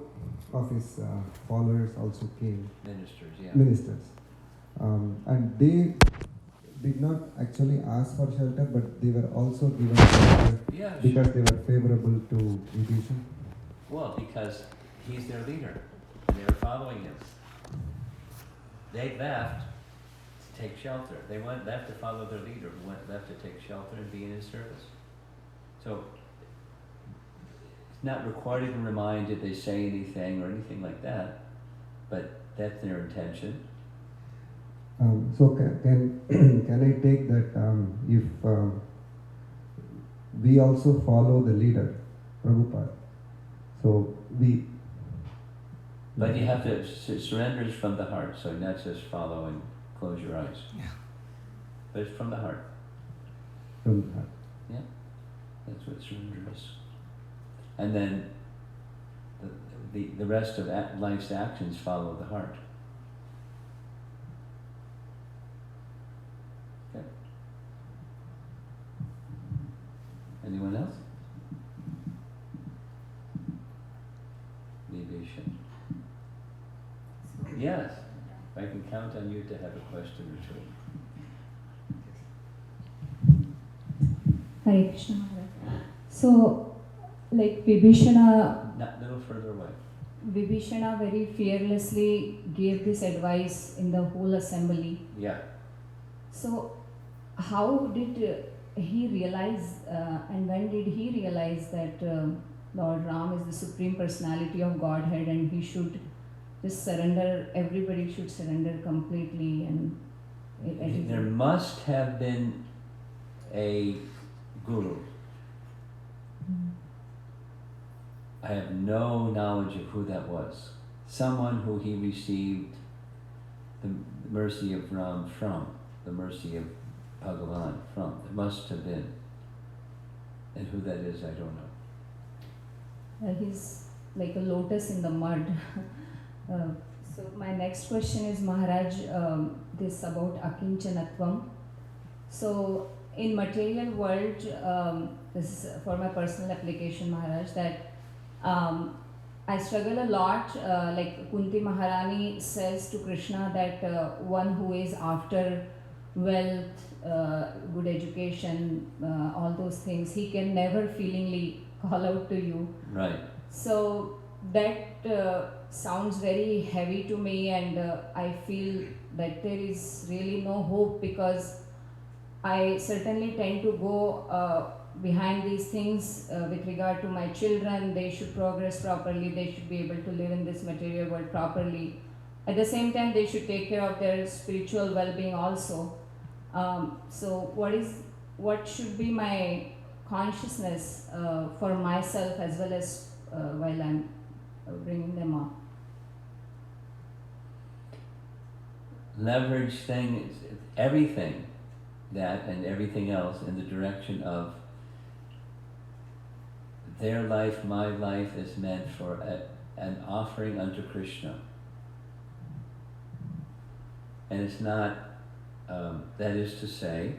of his followers also came, Ministers, yeah. ministers. And they did not actually ask for shelter, but they were also given shelter Yeah, because sure. they were favorable to Vibhishana. Well, because he's their leader, and they were following him. They left to take shelter. They left to follow their leader, who left to take shelter and be in his service. So, it's not recorded and reminded they say anything or anything like that, but that's their intention. So can I take that if we also follow the leader, Prabhupada, so we... But you have to surrender is from the heart, so not just follow and close your eyes. Yeah. But it's from the heart. From the heart. Yeah, that's what surrender is. And then the rest of life's actions follow the heart. Okay. Anyone else? Vibhishana. Yes, I can count on you to have a question or two. Hare Krishna Maharaj. So, like Vibhishana, Not a little further away. Vibhishana very fearlessly gave this advice in the whole assembly. Yeah. So, how did he realize and when did he realize that Lord Ram is the Supreme Personality of Godhead and he should just surrender, everybody should surrender completely and There must have been a guru. I have no knowledge of who that was. Someone who he received the mercy of Ram from, the mercy of Bhagavan from. There must have been. And who that is, I don't know. He's like a lotus in the mud. So my next question is, Maharaj, this about akinchanatvam. So in material world, this is for my personal application, Maharaj, that I struggle a lot, like Kunti Maharani says to Krishna that one who is after wealth, good education, all those things, he can never feelingly call out to you. Right. So that sounds very heavy to me, and I feel that there is really no hope, because I certainly tend to go behind these things with regard to my children. They should progress properly, they should be able to live in this material world properly. At the same time, they should take care of their spiritual well-being also. So what should be my consciousness for myself as well as while I'm bringing them up? Leverage things, everything, that and everything else in the direction of their life, my life is meant for an offering unto Krishna. And it's not, that is to say,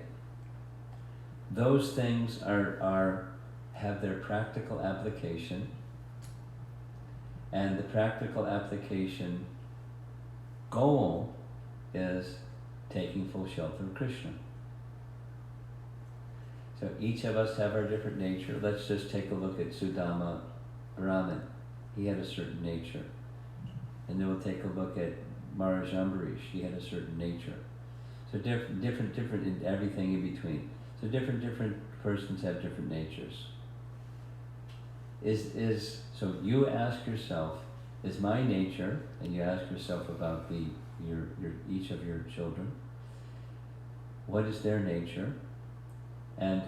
those things have their practical application, and the practical application goal is taking full shelter of Krishna. So each of us have our different nature. Let's just take a look at Sudama Raman. He had a certain nature. And then we'll take a look at Maharaj Ambarish. He had a certain nature. So different in everything in between. So different persons have different natures. So you ask yourself, is my nature, and you ask yourself about each of your children, what is their nature, and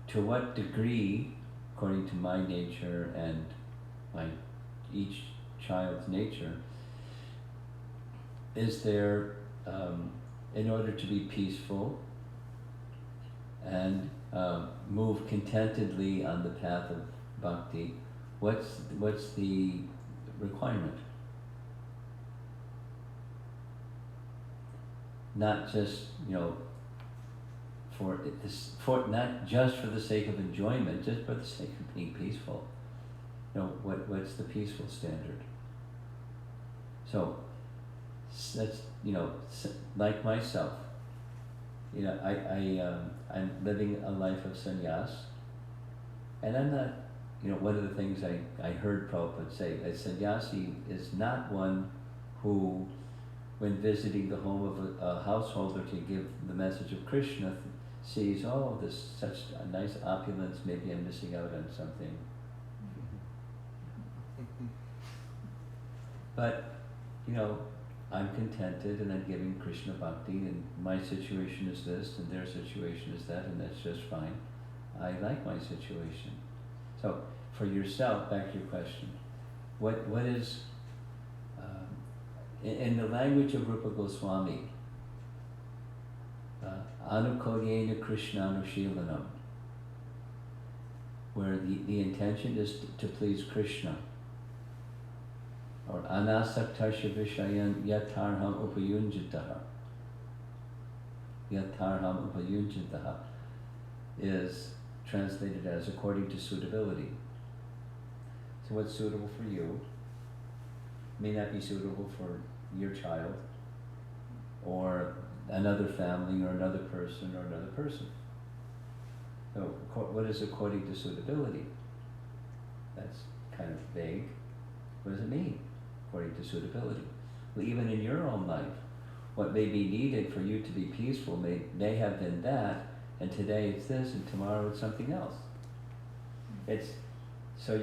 to what degree, according to my nature and each child's nature, is there, in order to be peaceful and move contentedly on the path of bhakti, what's the requirement? Not just, for not just for the sake of enjoyment, just for the sake of being peaceful. what's the peaceful standard? So that's, like myself, I'm living a life of sannyas, and I'm not, one of the things I heard Prabhupada say, a sannyasi is not one who, when visiting the home of a householder to give the message of Krishna, sees, oh, this such a nice opulence, maybe I'm missing out on something. But, I'm contented and I'm giving Krishna bhakti, and my situation is this and their situation is that, and that's just fine. I like my situation. So, for yourself, back to your question, what is, in the language of Rupa Goswami, anukolyena krishnanushilanam, where the intention is to please Krishna, or anasaktasya vishayan yatarham upayunjitaha. Yatarham upayunjitaha is translated as according to suitability. So what's suitable for you may not be suitable for your child, or another family, or another person, or another person. So what is according to suitability? That's kind of vague. What does it mean, according to suitability? Well, even in your own life, what may be needed for you to be peaceful may have been that, and today it's this, and tomorrow it's something else. It's so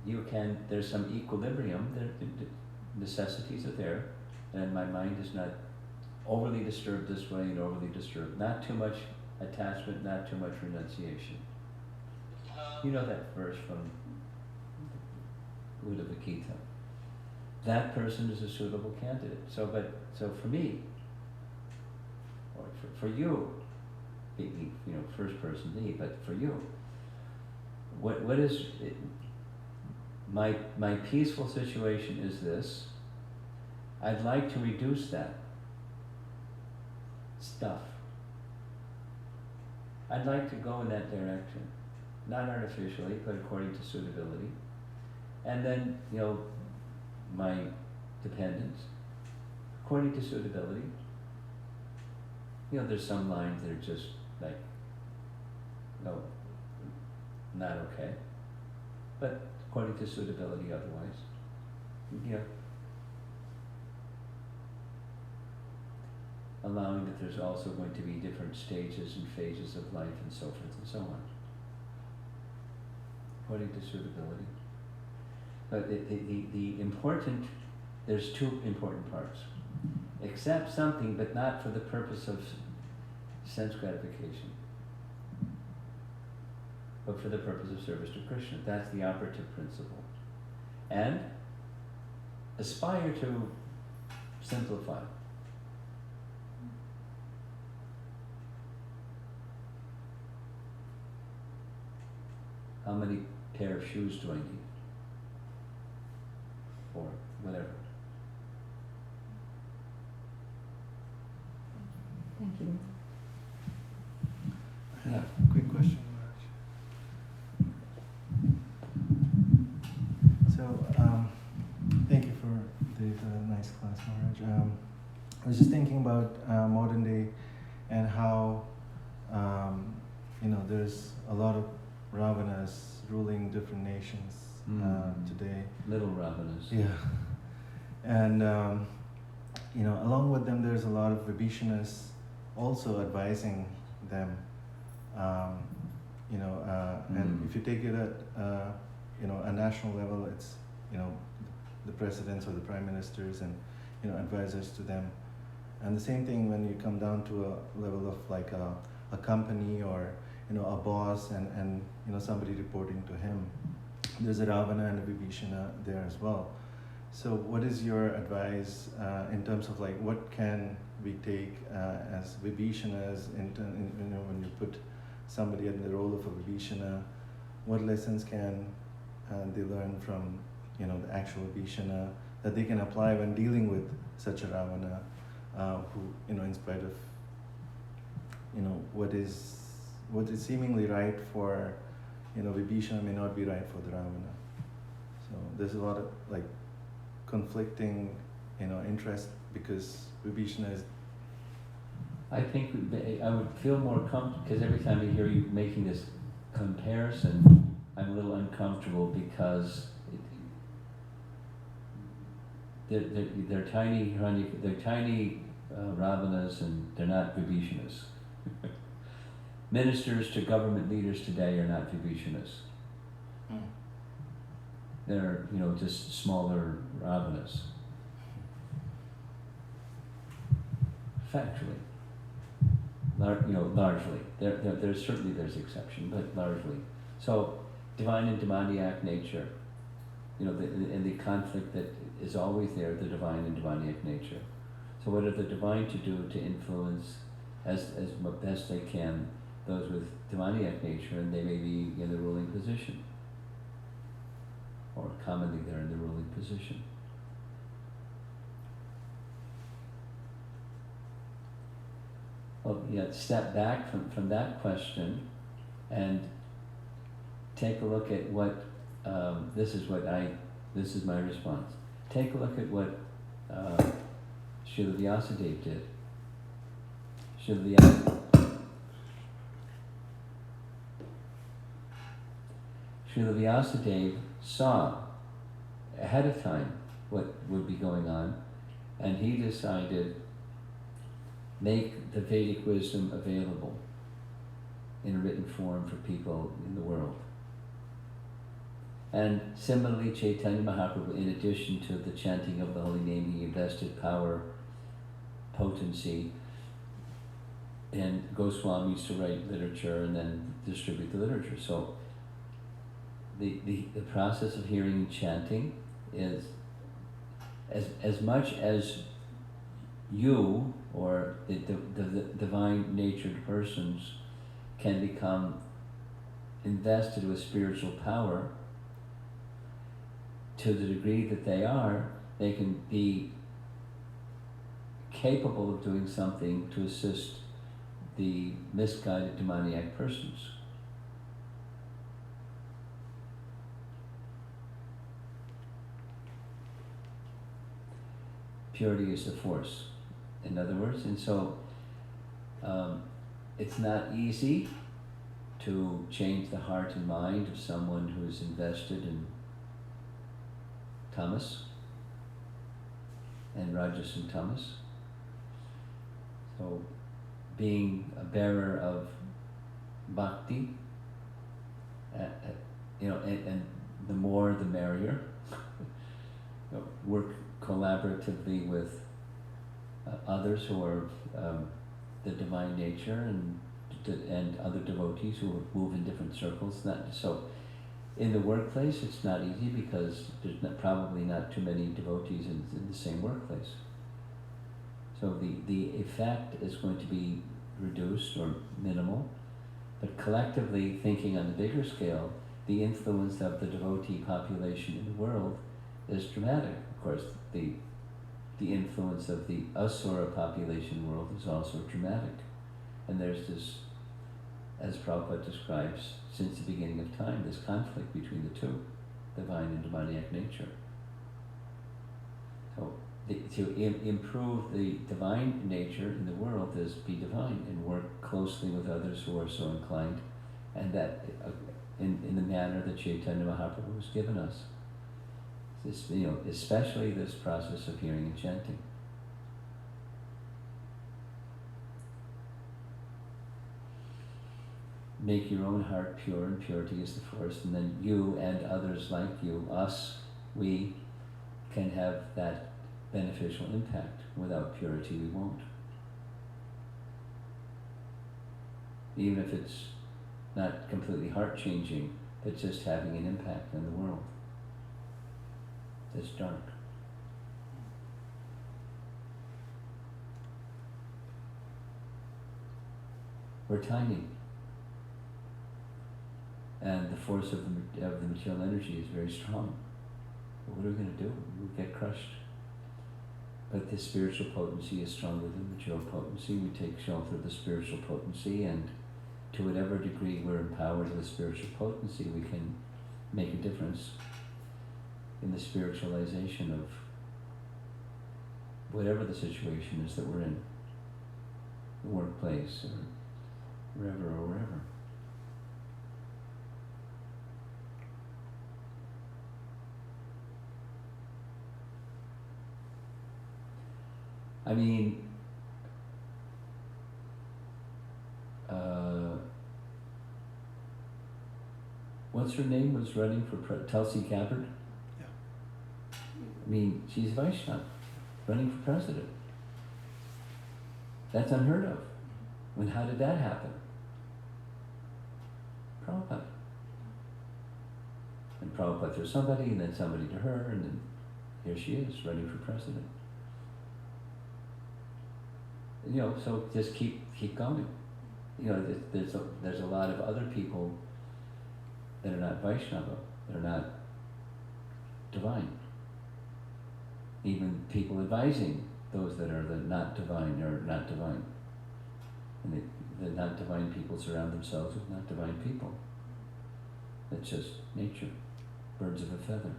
you can, there's some equilibrium, the necessities are there, and my mind is not overly disturbed this way and overly disturbed. Not too much attachment, not too much renunciation. You know that verse from Uddhava Gita. That person is a suitable candidate. So for me, or for you, first person me, but for you, what is it, my peaceful situation is this. I'd like to reduce that stuff. I'd like to go in that direction, not artificially, but according to suitability. And then, my dependence, according to suitability. There's some lines that are just like, no, not okay. But according to suitability otherwise. Allowing that there's also going to be different stages and phases of life and so forth and so on. According to suitability. But the important, there's two important parts. Accept something, but not for the purpose of sense gratification, but for the purpose of service to Krishna. That's the operative principle. And aspire to simplify. How many pair of shoes do I need? Or whatever. Thank you. Yeah. Quick question, Maharaj. So, thank you for the nice class, Maharaj. I was just thinking about modern day and how, there's a lot of Ravanas ruling different nations today. Little Ravanas. Yeah. And, along with them, there's a lot of Vibhishanas also advising them. And if you take it at, a national level, it's, the presidents or the prime ministers and, advisors to them. And the same thing when you come down to a level of like a company or, a boss and somebody reporting to him. There's a Ravana and a Vibhishana there as well. So what is your advice in terms of like what can we take as Vibhishanas when you put somebody in the role of a Vibhishana, what lessons can they learn from the actual Vibhishana that they can apply when dealing with such a Ravana who in spite of what is seemingly right for Vibhishana may not be right for the Ravana. there's a lot of like conflicting, interest, because Vibhishana is. I think I would feel more comfortable, because every time I hear you making this comparison, I'm a little uncomfortable, because they're tiny Ravanas, and they're not Vibhishanas. Ministers to government leaders today are not Vibhishanas. They're, just smaller Ravanas. Factually. Largely. There's certainly exception, but largely. So, divine and demoniac nature, and the conflict that is always there, the divine and demoniac nature. So what are the divine to do to influence as best they can those with demoniac nature, and they may be in the ruling position, or commonly they're in the ruling position. Well, step back from that question and take a look at what, this is my response. Take a look at what Srila Vyasadeva did. Srila Vyasadeva saw ahead of time what would be going on, and he decided, make the Vedic wisdom available in a written form for people in the world. And similarly, Chaitanya Mahaprabhu, in addition to the chanting of the holy name, he invested power, potency, in Goswamis to write literature and then distribute the literature. So the process of hearing and chanting is as much as you or the divine natured persons can become invested with spiritual power. To the degree that they can be capable of doing something to assist the misguided demoniac persons. Purity is the force, in other words, and so it's not easy to change the heart and mind of someone who is invested in tamas and rajas and tamas. So being a bearer of bhakti, and the more the merrier. Work collaboratively with others who are the divine nature and other devotees who move in different circles. So in the workplace, it's not easy because there's probably not too many devotees in the same workplace. So the effect is going to be reduced or minimal, but collectively, thinking on the bigger scale, the influence of the devotee population in the world is dramatic. Of course, the influence of the asura population world is also dramatic. And there's this, as Prabhupada describes, since the beginning of time, this conflict between the two, divine and demoniac nature. So to improve the divine nature in the world is be divine and work closely with others who are so inclined, and that in the manner that Chaitanya Mahaprabhu has given us. This, especially this process of hearing and chanting. Make your own heart pure, and purity is the force, and then you and others like you, us, we, can have that beneficial impact. Without purity, we won't. Even if it's not completely heart-changing, but just having an impact on the world. It's dark. We're tiny, and the force of the material energy is very strong. But what are we going to do? We'll get crushed. But the spiritual potency is stronger than material potency. We take shelter of the spiritual potency, and to whatever degree we're empowered with spiritual potency, we can make a difference. in the spiritualization of whatever the situation is that we're in, the workplace or wherever. I mean, what's her name was running for Tulsi Gabbard? Yeah. I mean, she's Vaishnava, running for president. That's unheard of. I mean, how did that happen? Prabhupada. And Prabhupada threw somebody, and then somebody to her, and then here she is, running for president. You know, so just keep going. You know, there's a lot of other people that are not Vaishnava, that are not divine. Even people advising those that are the not divine are not divine. And the not divine people surround themselves with not divine people. It's just nature, birds of a feather.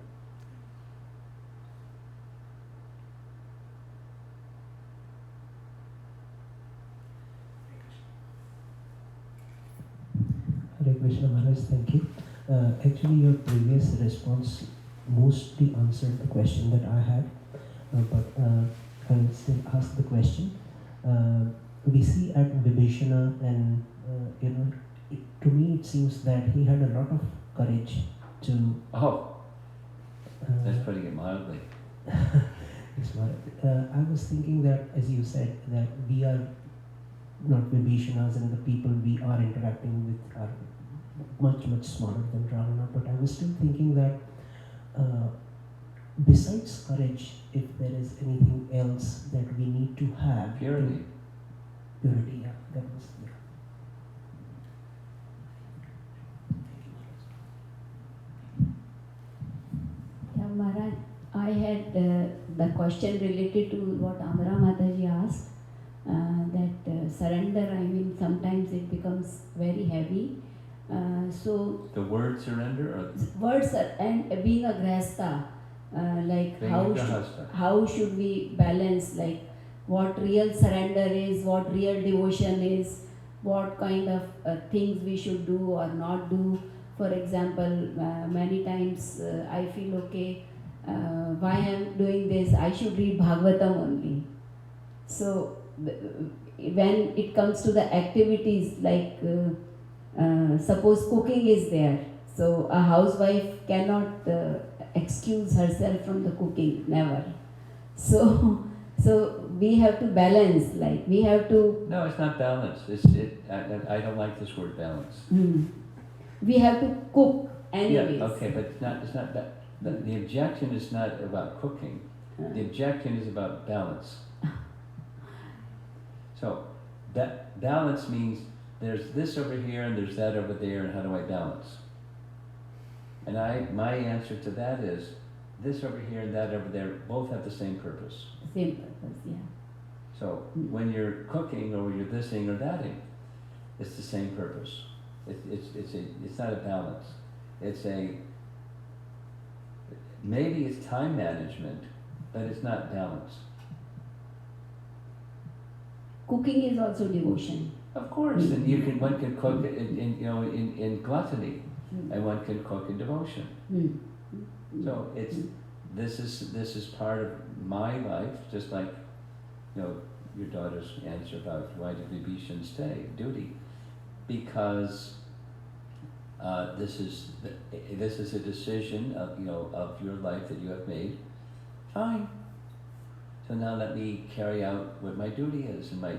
Hare Krishna Maharaj, thank you. Actually, your previous response mostly answered the question that I had, but I will still ask the question. We see at Vibhishana, and to me it seems that he had a lot of courage to. That's putting it mildly. Yes, Maharaj. I was thinking that, as you said, that we are not Vibhishanas, and the people we are interacting with are much smaller than Ravana. But I was still thinking that besides courage, if there is anything else that we need to have. Purity. Purity, yeah. That was, yeah. Yeah, Maharaj, I had the question related to what Amara Mataji asked, that surrender, I mean, sometimes it becomes very heavy. So The word surrender or words and being a grahastha, like being how a grahastha? how should we balance, like what real surrender is, what real devotion is, what kind of things we should do or not do. For example, many times I feel, okay, why I am doing this, I should read Bhagavatam only. So when it comes to the activities, like suppose cooking is there, so a housewife cannot excuse herself from the cooking, never. So we have to balance, like we have to. No, it's not balance. I don't like this word balance. We have to cook anyways. Yeah, okay, but it's not that. The objection is not about cooking. The objection is about balance. So that balance means there's this over here and there's that over there, and how do I balance? And my answer to that is this over here and that over there both have the same purpose. Same purpose, yeah. So when you're cooking or when you're thising or thating, it's the same purpose. It's not a balance. Maybe it's time management, but it's not balance. Cooking is also devotion. Of course, and one can cook in gluttony, and one can cook in devotion. So this is part of my life, just like your daughter's answer about why did Vibhishan stay, duty, because this is a decision of your life that you have made. Fine. So now let me carry out what my duty is, and my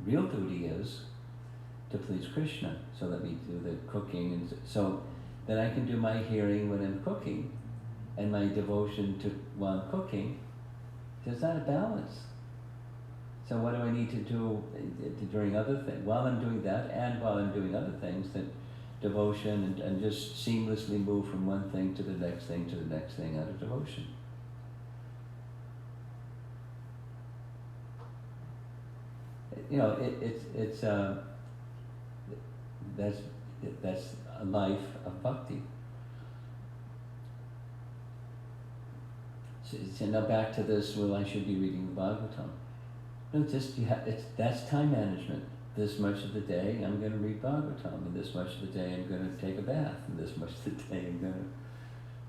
real duty is to please Krishna. So let me do the cooking, and so then I can do my hearing when I'm cooking, and my devotion to while I'm cooking. There's not a balance. So what do I need to do during other things? While I'm doing that, and while I'm doing other things, that devotion and just seamlessly move from one thing to the next thing to the next thing out of devotion. That's a life of bhakti. So now back to this, well, I should be reading the Bhagavatam. No, that's time management. This much of the day I'm going to read Bhagavatam, and this much of the day I'm going to take a bath, and this much of the day I'm going to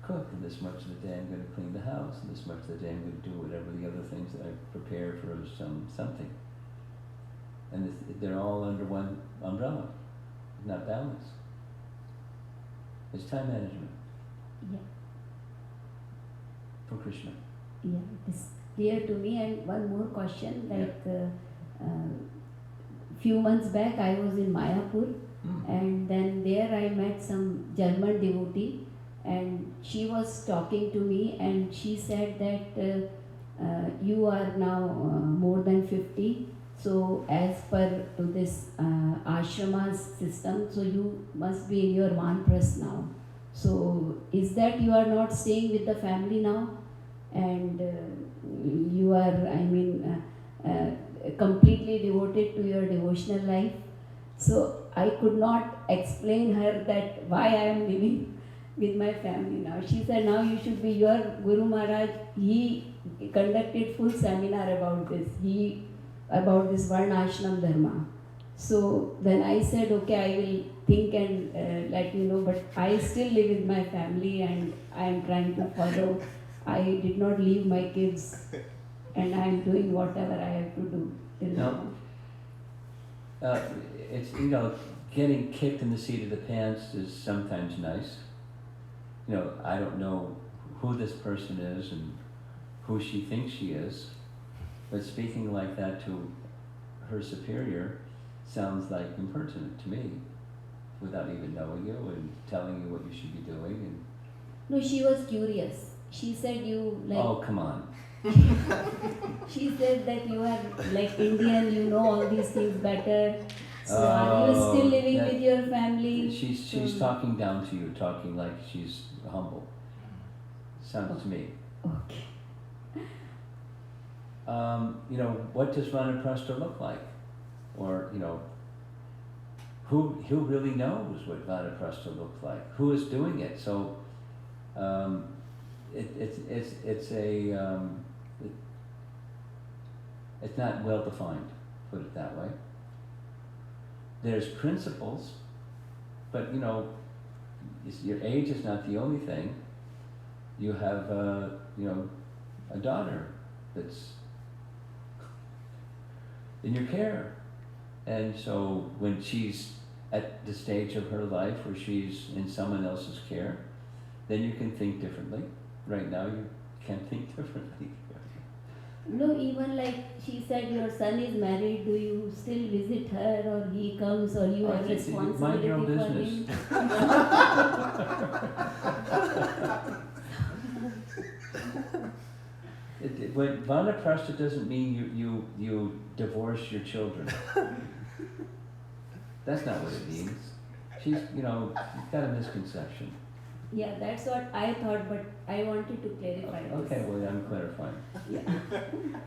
cook, and this much of the day I'm going to clean the house, and this much of the day I'm going to do whatever the other things that I prepare for something. And they're all under one umbrella, not balanced. It's time management. Yeah. For Krishna. Yeah, it is clear to me. And one more question, few months back I was in Mayapur, and then there I met some German devotee, and she was talking to me, and she said that you are now more than 50, so as per to this ashrama's system, so you must be in your vanprastha now. So is that you are not staying with the family now, and you are, completely devoted to your devotional life? So I could not explain her that why I am living with my family now. She said, now you should be your Guru Maharaj. He conducted full seminar about this. About this Varnashram Dharma. So then I said, okay, I will think and let you know, but I still live with my family and I am trying to follow. I did not leave my kids, and I am doing whatever I have to do till now. It's, getting kicked in the seat of the pants is sometimes nice. I don't know who this person is and who she thinks she is, but speaking like that to her superior sounds like impertinent to me, without even knowing you and telling you what you should be doing. And No, she was curious. She said you like. Oh, come on. She said that you are like Indian, you know all these things better. So are you still living with your family? She's talking down to you, talking like she's humble. Sounds to me. Okay. What does Vanaprastha look like? Or, who really knows what Vanaprastha looks like? Who is doing it? So, it's not well defined, put it that way. There's principles, but your age is not the only thing. You have a daughter that's in your care, and so when she's at the stage of her life where she's in someone else's care, then you can think differently. Right now you can't think differently. No, even like she said, your son is married. Do you still visit her, or he comes, or you have responsibility mind your own for business. him? When Vanaprastha doesn't mean you divorce your children. That's not what it means. She's you've got a misconception. Yeah, that's what I thought, but I wanted to clarify this. Okay, well I'm clarifying. Yeah.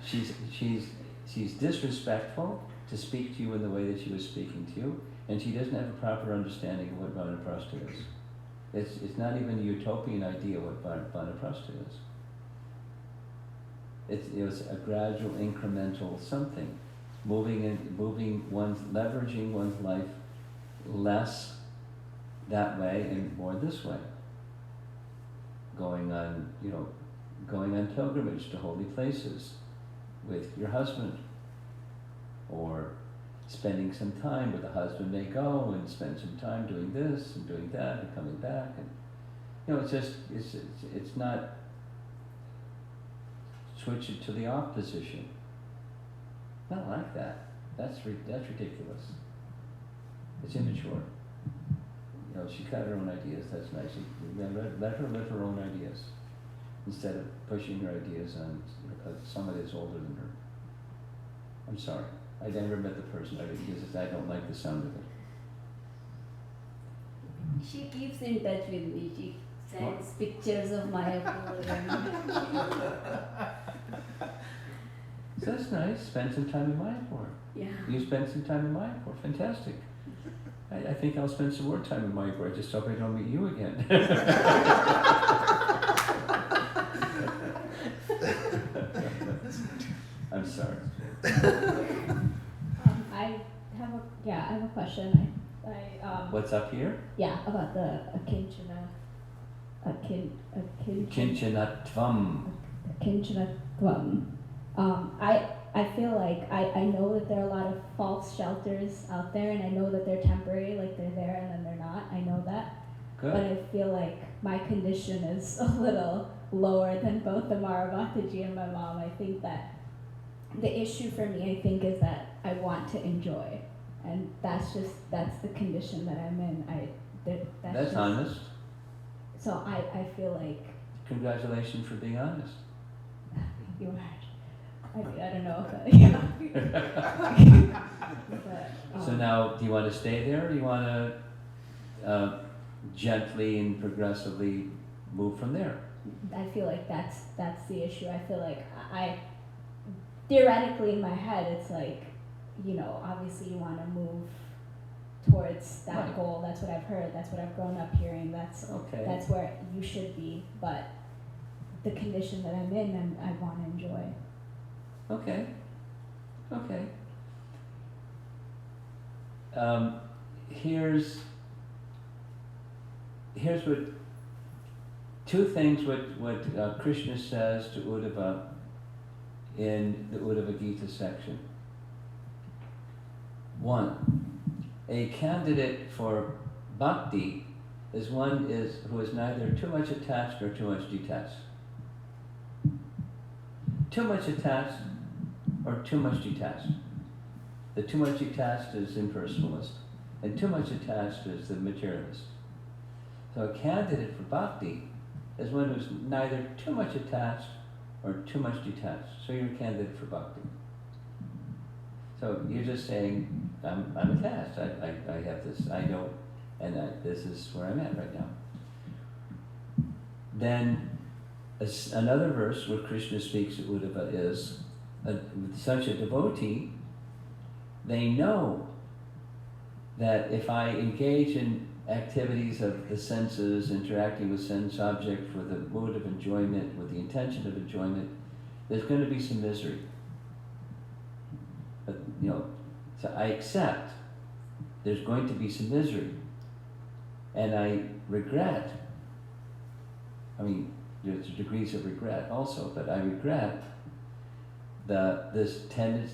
She's disrespectful to speak to you in the way that she was speaking to you, and she doesn't have a proper understanding of what Vanaprastha is. It's not even a utopian idea what Vanaprastha is. It's a gradual, incremental something, leveraging one's life less that way and more this way. Going on pilgrimage to holy places with your husband, or spending some time where the husband may go and spend some time doing this and doing that and coming back, and it's not switch it to the off position. Not like that. That's ridiculous. It's immature. She's got her own ideas. That's nice. Let her live her own ideas instead of pushing her ideas on somebody that's older than her. I'm sorry. I never met the person. I don't like the sound of it. She keeps in touch with me. She sends pictures of Mayapur. So that's nice. Spend some time in Mayapur. Yeah. You spend some time in Mayapur. Fantastic. I think I'll spend some more time in Mayapur. I just hope I don't meet you again. sorry. I have a question. What's up here? Yeah, about the Kinchanatvam. Kinchanatvam. I feel like I know that there are a lot of false shelters out there, and I know that they're temporary, like they're there and then they're not. I know that. Good. But I feel like my condition is a little lower than both the Maravataji and my mom. I think that the issue for me, I think, is that I want to enjoy. And that's the condition that I'm in. That's just, honest. So I feel like Congratulations for being honest. you are. I mean, I don't know. But, So now, do you want to stay there, or do you want to gently and progressively move from there? I feel like that's the issue. I feel like I theoretically in my head it's like, obviously you want to move towards that Right. goal. That's what I've heard. That's what I've grown up hearing. That's where you should be. But the condition that I'm in, I want to enjoy. Okay. Here's what two things what Krishna says to Uddhava in the Uddhava Gita section. One, a candidate for bhakti is one who is neither too much attached nor too much detached. Too much attached or too much detached. The too much detached is impersonalist, and too much attached is the materialist. So a candidate for bhakti is one who's neither too much attached or too much detached. So you're a candidate for bhakti. So you're just saying, I'm attached. I have this. I know, and this is where I'm at right now. Then another verse where Krishna speaks to Uddhava is, with such a devotee, they know that if I engage in activities of the senses, interacting with sense objects with a mood of enjoyment, with the intention of enjoyment, there's going to be some misery. But, so I accept there's going to be some misery. And I regret, there's degrees of regret also, but I regret this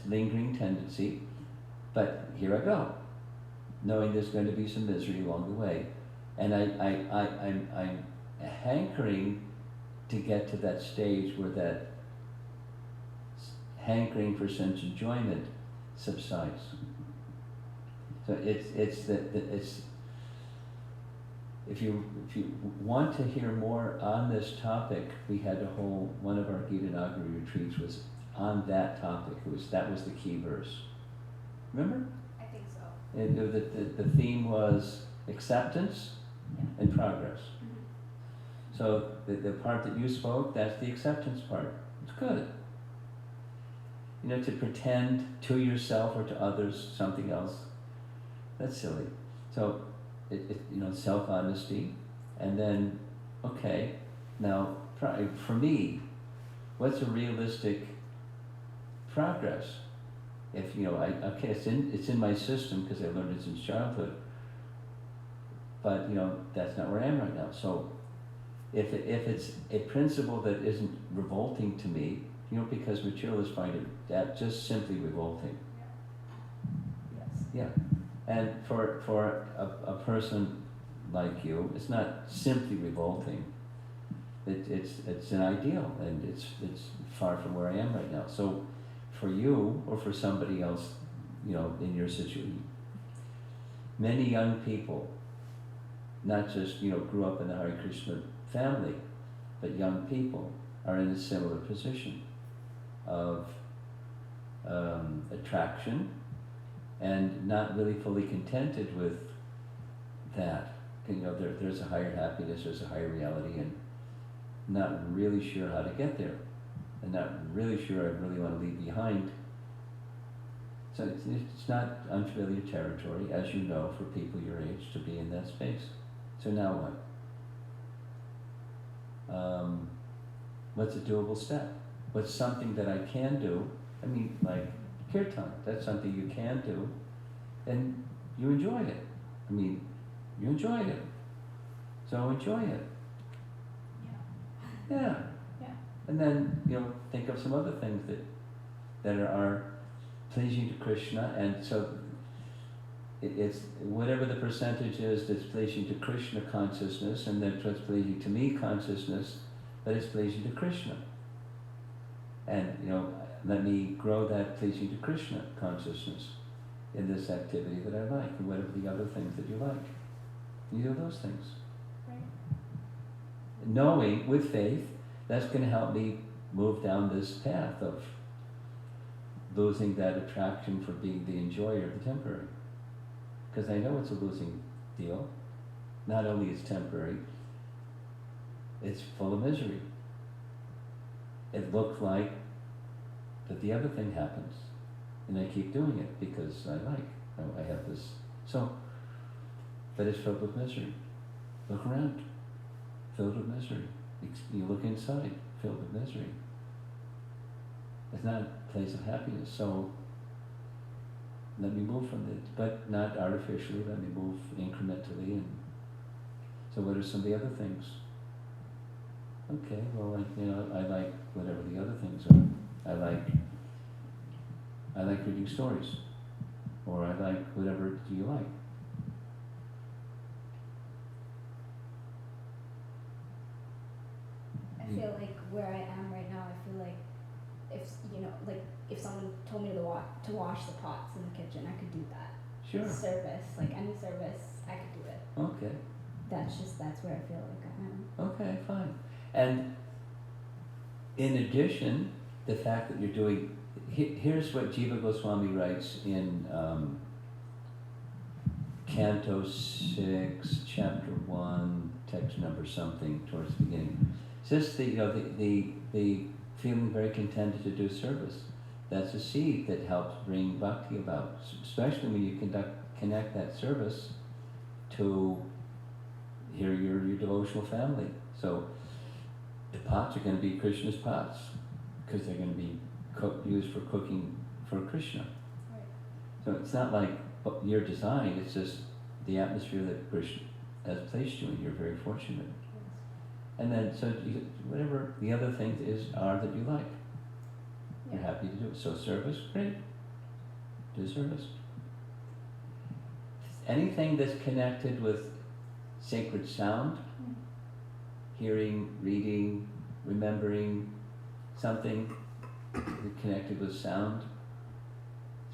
lingering tendency, but here I go, knowing there's going to be some misery along the way. And I'm hankering to get to that stage where that hankering for sense enjoyment subsides. So it's if you want to hear more on this topic, we had one of our Gita Nagari retreats was on that topic. That was the key verse. Remember? I think so. And the theme was acceptance and progress. Mm-hmm. So the part that you spoke, that's the acceptance part. It's good. To pretend to yourself or to others something else, that's silly. So, self-honesty, and then, okay, now, for me, what's a realistic progress? If, it's in my system because I learned it since childhood, but, that's not where I am right now. So, if it's a principle that isn't revolting to me, because materialists find that just simply revolting. Yes. Yeah. And for a person like you, it's not simply revolting. It's an ideal, and it's far from where I am right now. So for you or for somebody else, in your situation, many young people, not just grew up in the Hare Krishna family, but young people are in a similar position of attraction and not really fully contented with that. There's a higher happiness, there's a higher reality, and not really sure how to get there, and not really sure I really want to leave behind. So it's not unfamiliar territory, as you know, for people your age to be in that space. So now what? What's a doable step? What's something that I can do I mean, like kirtan, that's something you can do, and you enjoy it. I mean, you enjoy it. So enjoy it. Yeah. Yeah. And then, think of some other things that are pleasing to Krishna, and so it's whatever the percentage is that's pleasing to Krishna consciousness, and then what's pleasing to me consciousness, that is pleasing to Krishna. And, let me grow that pleasing to Krishna consciousness in this activity that I like, and whatever the other things that you like. You do those things. Right. Knowing, with faith, that's going to help me move down this path of losing that attraction for being the enjoyer of the temporary. Because I know it's a losing deal. Not only is temporary, it's full of misery. It looks like that the other thing happens, and I keep doing it because I have this. So, but it's filled with misery. Look around, filled with misery. You look inside, filled with misery. It's not a place of happiness. So let me move from it, but not artificially. Let me move incrementally. And so, what are some of the other things? Okay, well, I like whatever the other things are. I like reading stories, or I like whatever do you like. I feel like where I am right now, I feel like if someone told me to wash the pots in the kitchen, I could do that. Sure. Service, like any service, I could do it. Okay. That's where I feel like I am. Okay, fine. And in addition, the fact that you're doing, here's what Jiva Goswami writes in Canto 6, Chapter 1, text number something towards the beginning. It's just the feeling very contented to do service. That's a seed that helps bring bhakti about, especially when you connect that service to your devotional family. So the pots are going to be Krishna's pots, because they're going to be used for cooking for Krishna. Right. So it's not like your design, it's just the atmosphere that Krishna has placed you in. You're very fortunate. And then, so whatever the other things are that you like, you're happy to do it. So service, great. Do service. Anything that's connected with sacred sound, hearing, reading, remembering something connected with sound,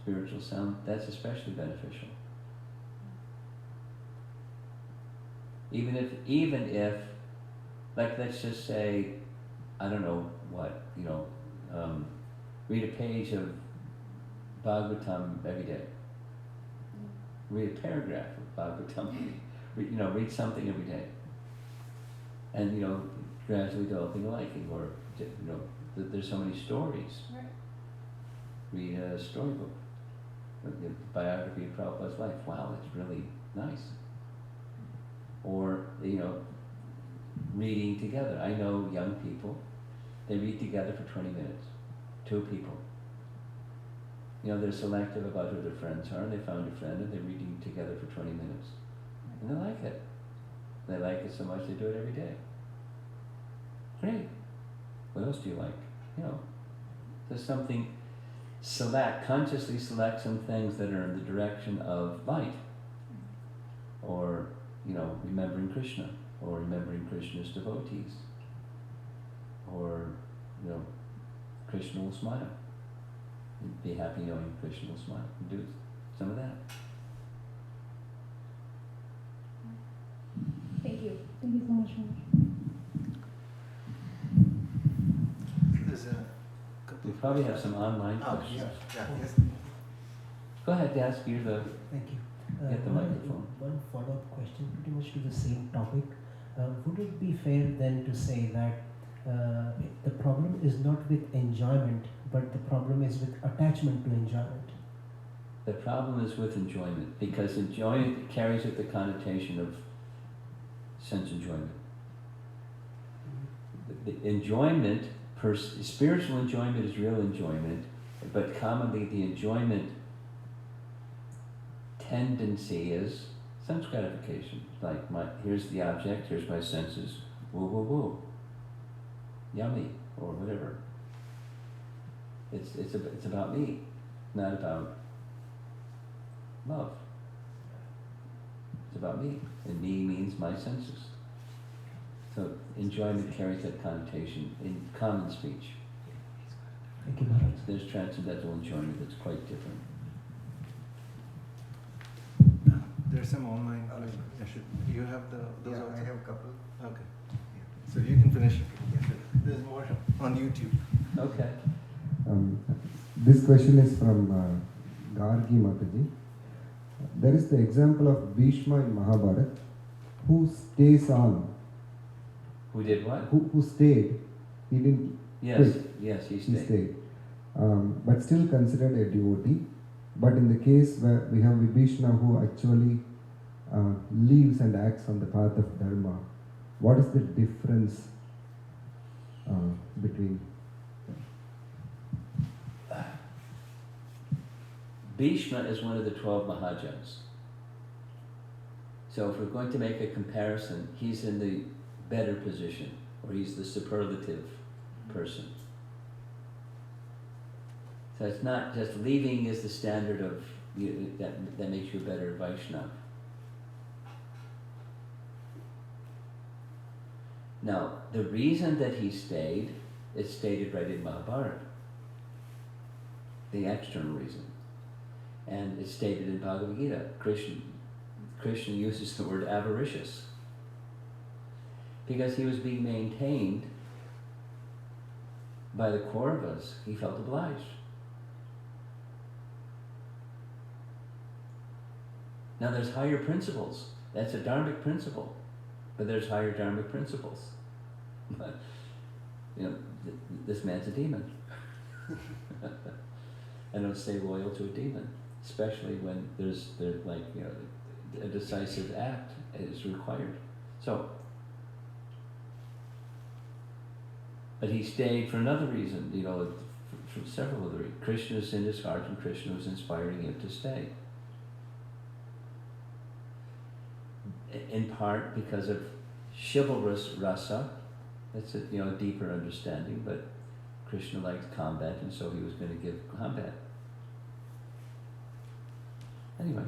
spiritual sound, that's especially beneficial. Even if, like, let's just say, I don't know what, read a page of Bhagavatam every day. Read a paragraph of Bhagavatam. Read something every day. And, gradually developing a liking, or, there's so many stories. Right. Read a storybook, the biography of Prabhupada's life. Wow, it's really nice. Or, reading together. I know young people, they read together for 20 minutes. 2 people. They're selective about who their friends are. They found a friend and they're reading together for 20 minutes. And they like it. They like it so much they do it every day. Great. What else do you like? There's something, consciously select some things that are in the direction of light. Or, remembering Krishna, or remembering Krishna's devotees. Or, Krishna will smile. You'd be happy knowing Krishna will smile. Do some of that. Thank you. Thank you so much. There's a couple. We probably have some online Oh, questions. yes. Go ahead, ask. You're the Thank you. Get the microphone. One follow-up question, pretty much to the same topic. Would it be fair then to say that the problem is not with enjoyment, but the problem is with attachment to enjoyment? The problem is with enjoyment, because enjoyment carries with the connotation of sense enjoyment. The enjoyment, spiritual enjoyment is real enjoyment, But commonly the enjoyment tendency is sense gratification. Like, here's the object, here's my senses, woo woo woo, yummy, or whatever. It's about me, not about love. It's about me, and me means my senses. So enjoyment carries that connotation in common speech. Thank you, Maharaj. There's transcendental enjoyment that's quite different. There's some online. You have those Yeah, also? I have a couple. Okay. So you can finish it. There's more on YouTube. Okay. This question is from Gargi Mataji. There is the example of Bhishma in Mahabharata, who stays on. Who did what? Who stayed. He didn't Yes, quit. yes, he He stayed. stayed. But still considered a devotee. But in the case where we have Vibhishana who actually lives and acts on the path of Dharma, what is the difference between? Bhishma is one of the 12 Mahajans. So if we're going to make a comparison, he's in the better position, or he's the superlative person. So it's not just leaving is the standard of that makes you a better Vaishnava. Now, the reason that he stayed is stated right in Mahabharata, the external reason. And it's stated in Bhagavad Gita. Krishna uses the word avaricious because he was being maintained by the Kauravas. He felt obliged. Now there's higher principles. That's a dharmic principle, but there's higher dharmic principles. But, this man's a demon. I don't stay loyal to a demon, especially when there's a decisive act is required. So, but he stayed for another reason, for several other reasons. Krishna's in his heart, and Krishna was inspiring him to stay. In part because of chivalrous rasa, that's a deeper understanding, but Krishna liked combat, and so he was going to give combat. Anyway,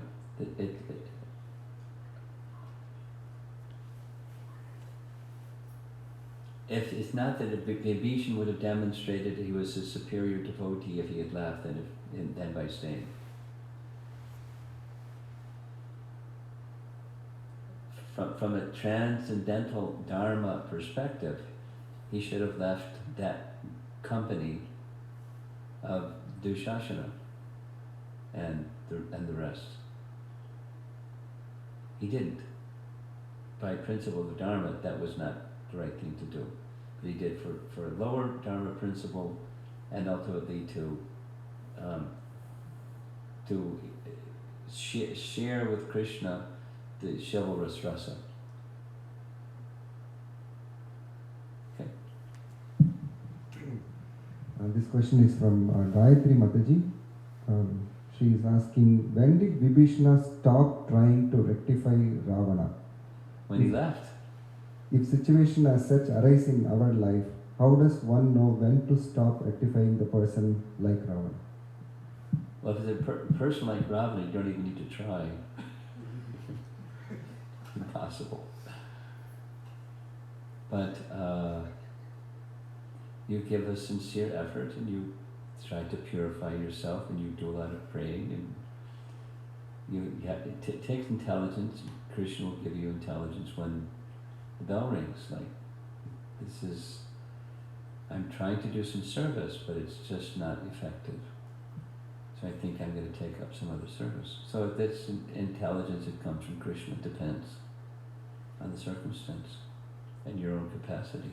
if it's not that Vibhishana would have demonstrated he was a superior devotee if he had left than by staying. From a transcendental dharma perspective, he should have left that company of Dushasana and the rest. He didn't. By principle of dharma, that was not the right thing to do. But he did for a lower dharma principle, and ultimately to share with Krishna the chivalrous rasa. Okay. This question is from Gayatri Mataji. She is asking, when did Vibhishana stop trying to rectify Ravana? When he left. If situation as such arise in our life, how does one know when to stop rectifying the person like Ravana? Well, if it's a person like Ravana, you don't even need to try. Impossible. But you give a sincere effort, and you try to purify yourself, and you do a lot of praying, and it takes intelligence. Krishna will give you intelligence when the bell rings. Like, I'm trying to do some service, but it's just not effective. So I think I'm going to take up some other service. So that's intelligence that comes from Krishna. It depends on the circumstance and your own capacity.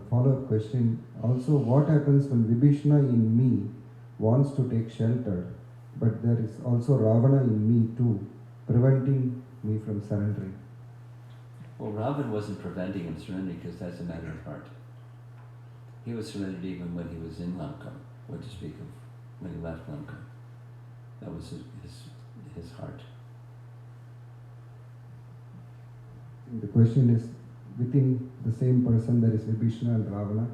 Follow-up question. Also, what happens when Vibhishana in me wants to take shelter, but there is also Ravana in me too, preventing me from surrendering? Well, Ravana wasn't preventing him surrendering because that's a matter of heart. He was surrendered even when he was in Lanka, what to speak of when he left Lanka. That was his heart. The question is, within the same person there is Vibhishana and Ravana.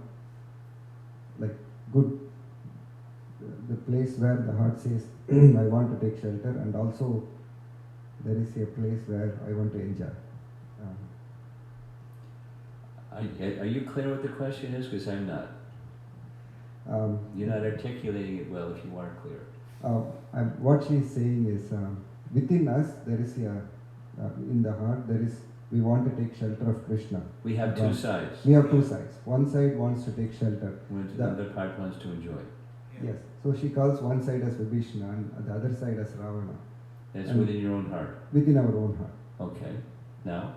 Like good, the place where the heart says, I want to take shelter, and also there is a place where I want to enjoy. Are you clear what the question is? Because I'm not. You're not articulating it well if you are clear. What she is saying is, within us there is in the heart there is, we want to take shelter of Krishna. We have two sides. We have two sides. One side wants to take shelter. The other part wants to enjoy. Yes. So she calls one side as Vibhishana and the other side as Ravana. That's within your own heart. Within our own heart. Okay. Now?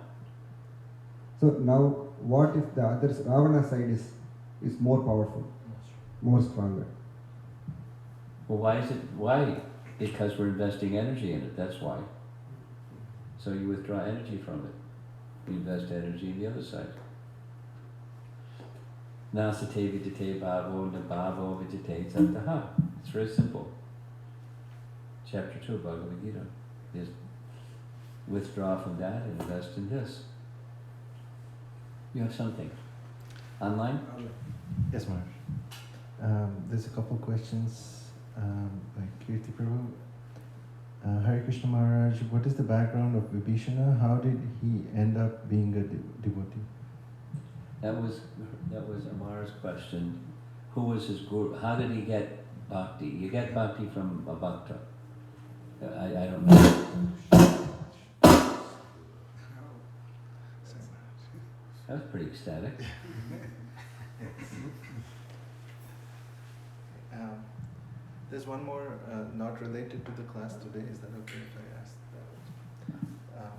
So now, what if the other Ravana side is more powerful, more stronger? Well, why is it? Why? Because we're investing energy in it. That's why. So you withdraw energy from it. You invest energy in the other side. Nasate vitate bhavo nabhavo vitate santaha. It's very simple. Chapter 2 of Bhagavad Gita is withdraw from that and invest in this. You have something. Online? Yes, Maharaj. There's a couple questions by Kirti Prabhu. Hare Krishna Maharaj, what is the background of Vibhishana? How did he end up being a devotee? That was Amar's question. Who was his guru? How did he get bhakti? You get bhakti from a bhakta. I don't know. That was pretty ecstatic. There's one more not related to the class today. Is that okay if I ask that?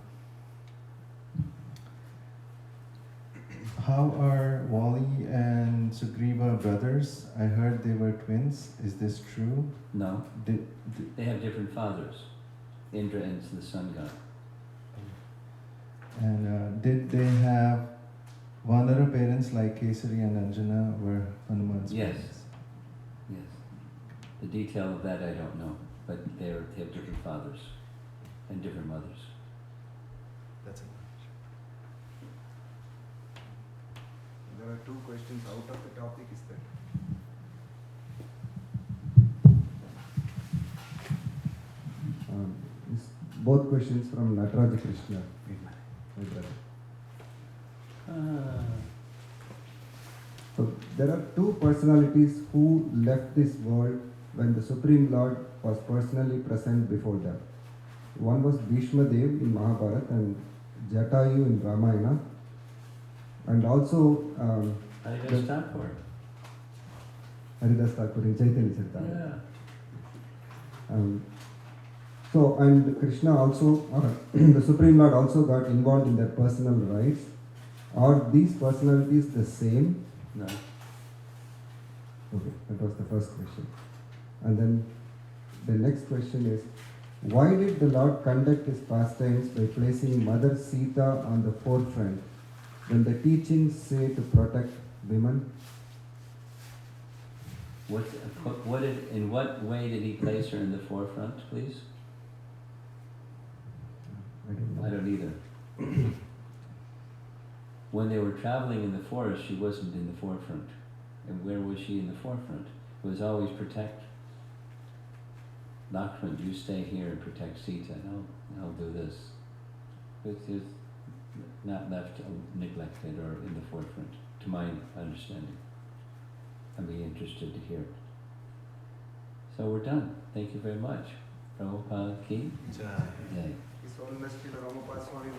How are Wali and Sugriva brothers? I heard they were twins. Is this true? No. They have different fathers. Indra is the sun god. And did they have Vanara parents like Kesari and Anjana were Hanuman's Yes. parents? Yes. The detail of that I don't know, but they have different fathers and different mothers. That's it. There are two questions out of the topic, is that? Both questions from Nataraja Krishna. My brother. So there are two personalities who left this world when the Supreme Lord was personally present before them. One was Bhishma Dev in Mahabharata and Jatayu in Ramayana. And also Haridas Thakur. Haridas Thakur in Chaitanya Charitamrita. Yeah. So, and Krishna also, the Supreme Lord also got involved in their personal rights. Are these personalities the same? No. Okay, that was the first question. And then the next question is, why did the Lord conduct his pastimes by placing Mother Sita on the forefront when the teachings say to protect women? In what way did he place her in the forefront, please? I don't know. I don't either. When they were traveling in the forest, she wasn't in the forefront. And where was she in the forefront? It was always protect. Lakshman, you stay here and protect Sita, and I'll do this. It's not left neglected or in the forefront, to my understanding. I'd be interested to hear it. So we're done. Thank you very much. Prabhupada ki jai. His Holiness Srila Romapada Swami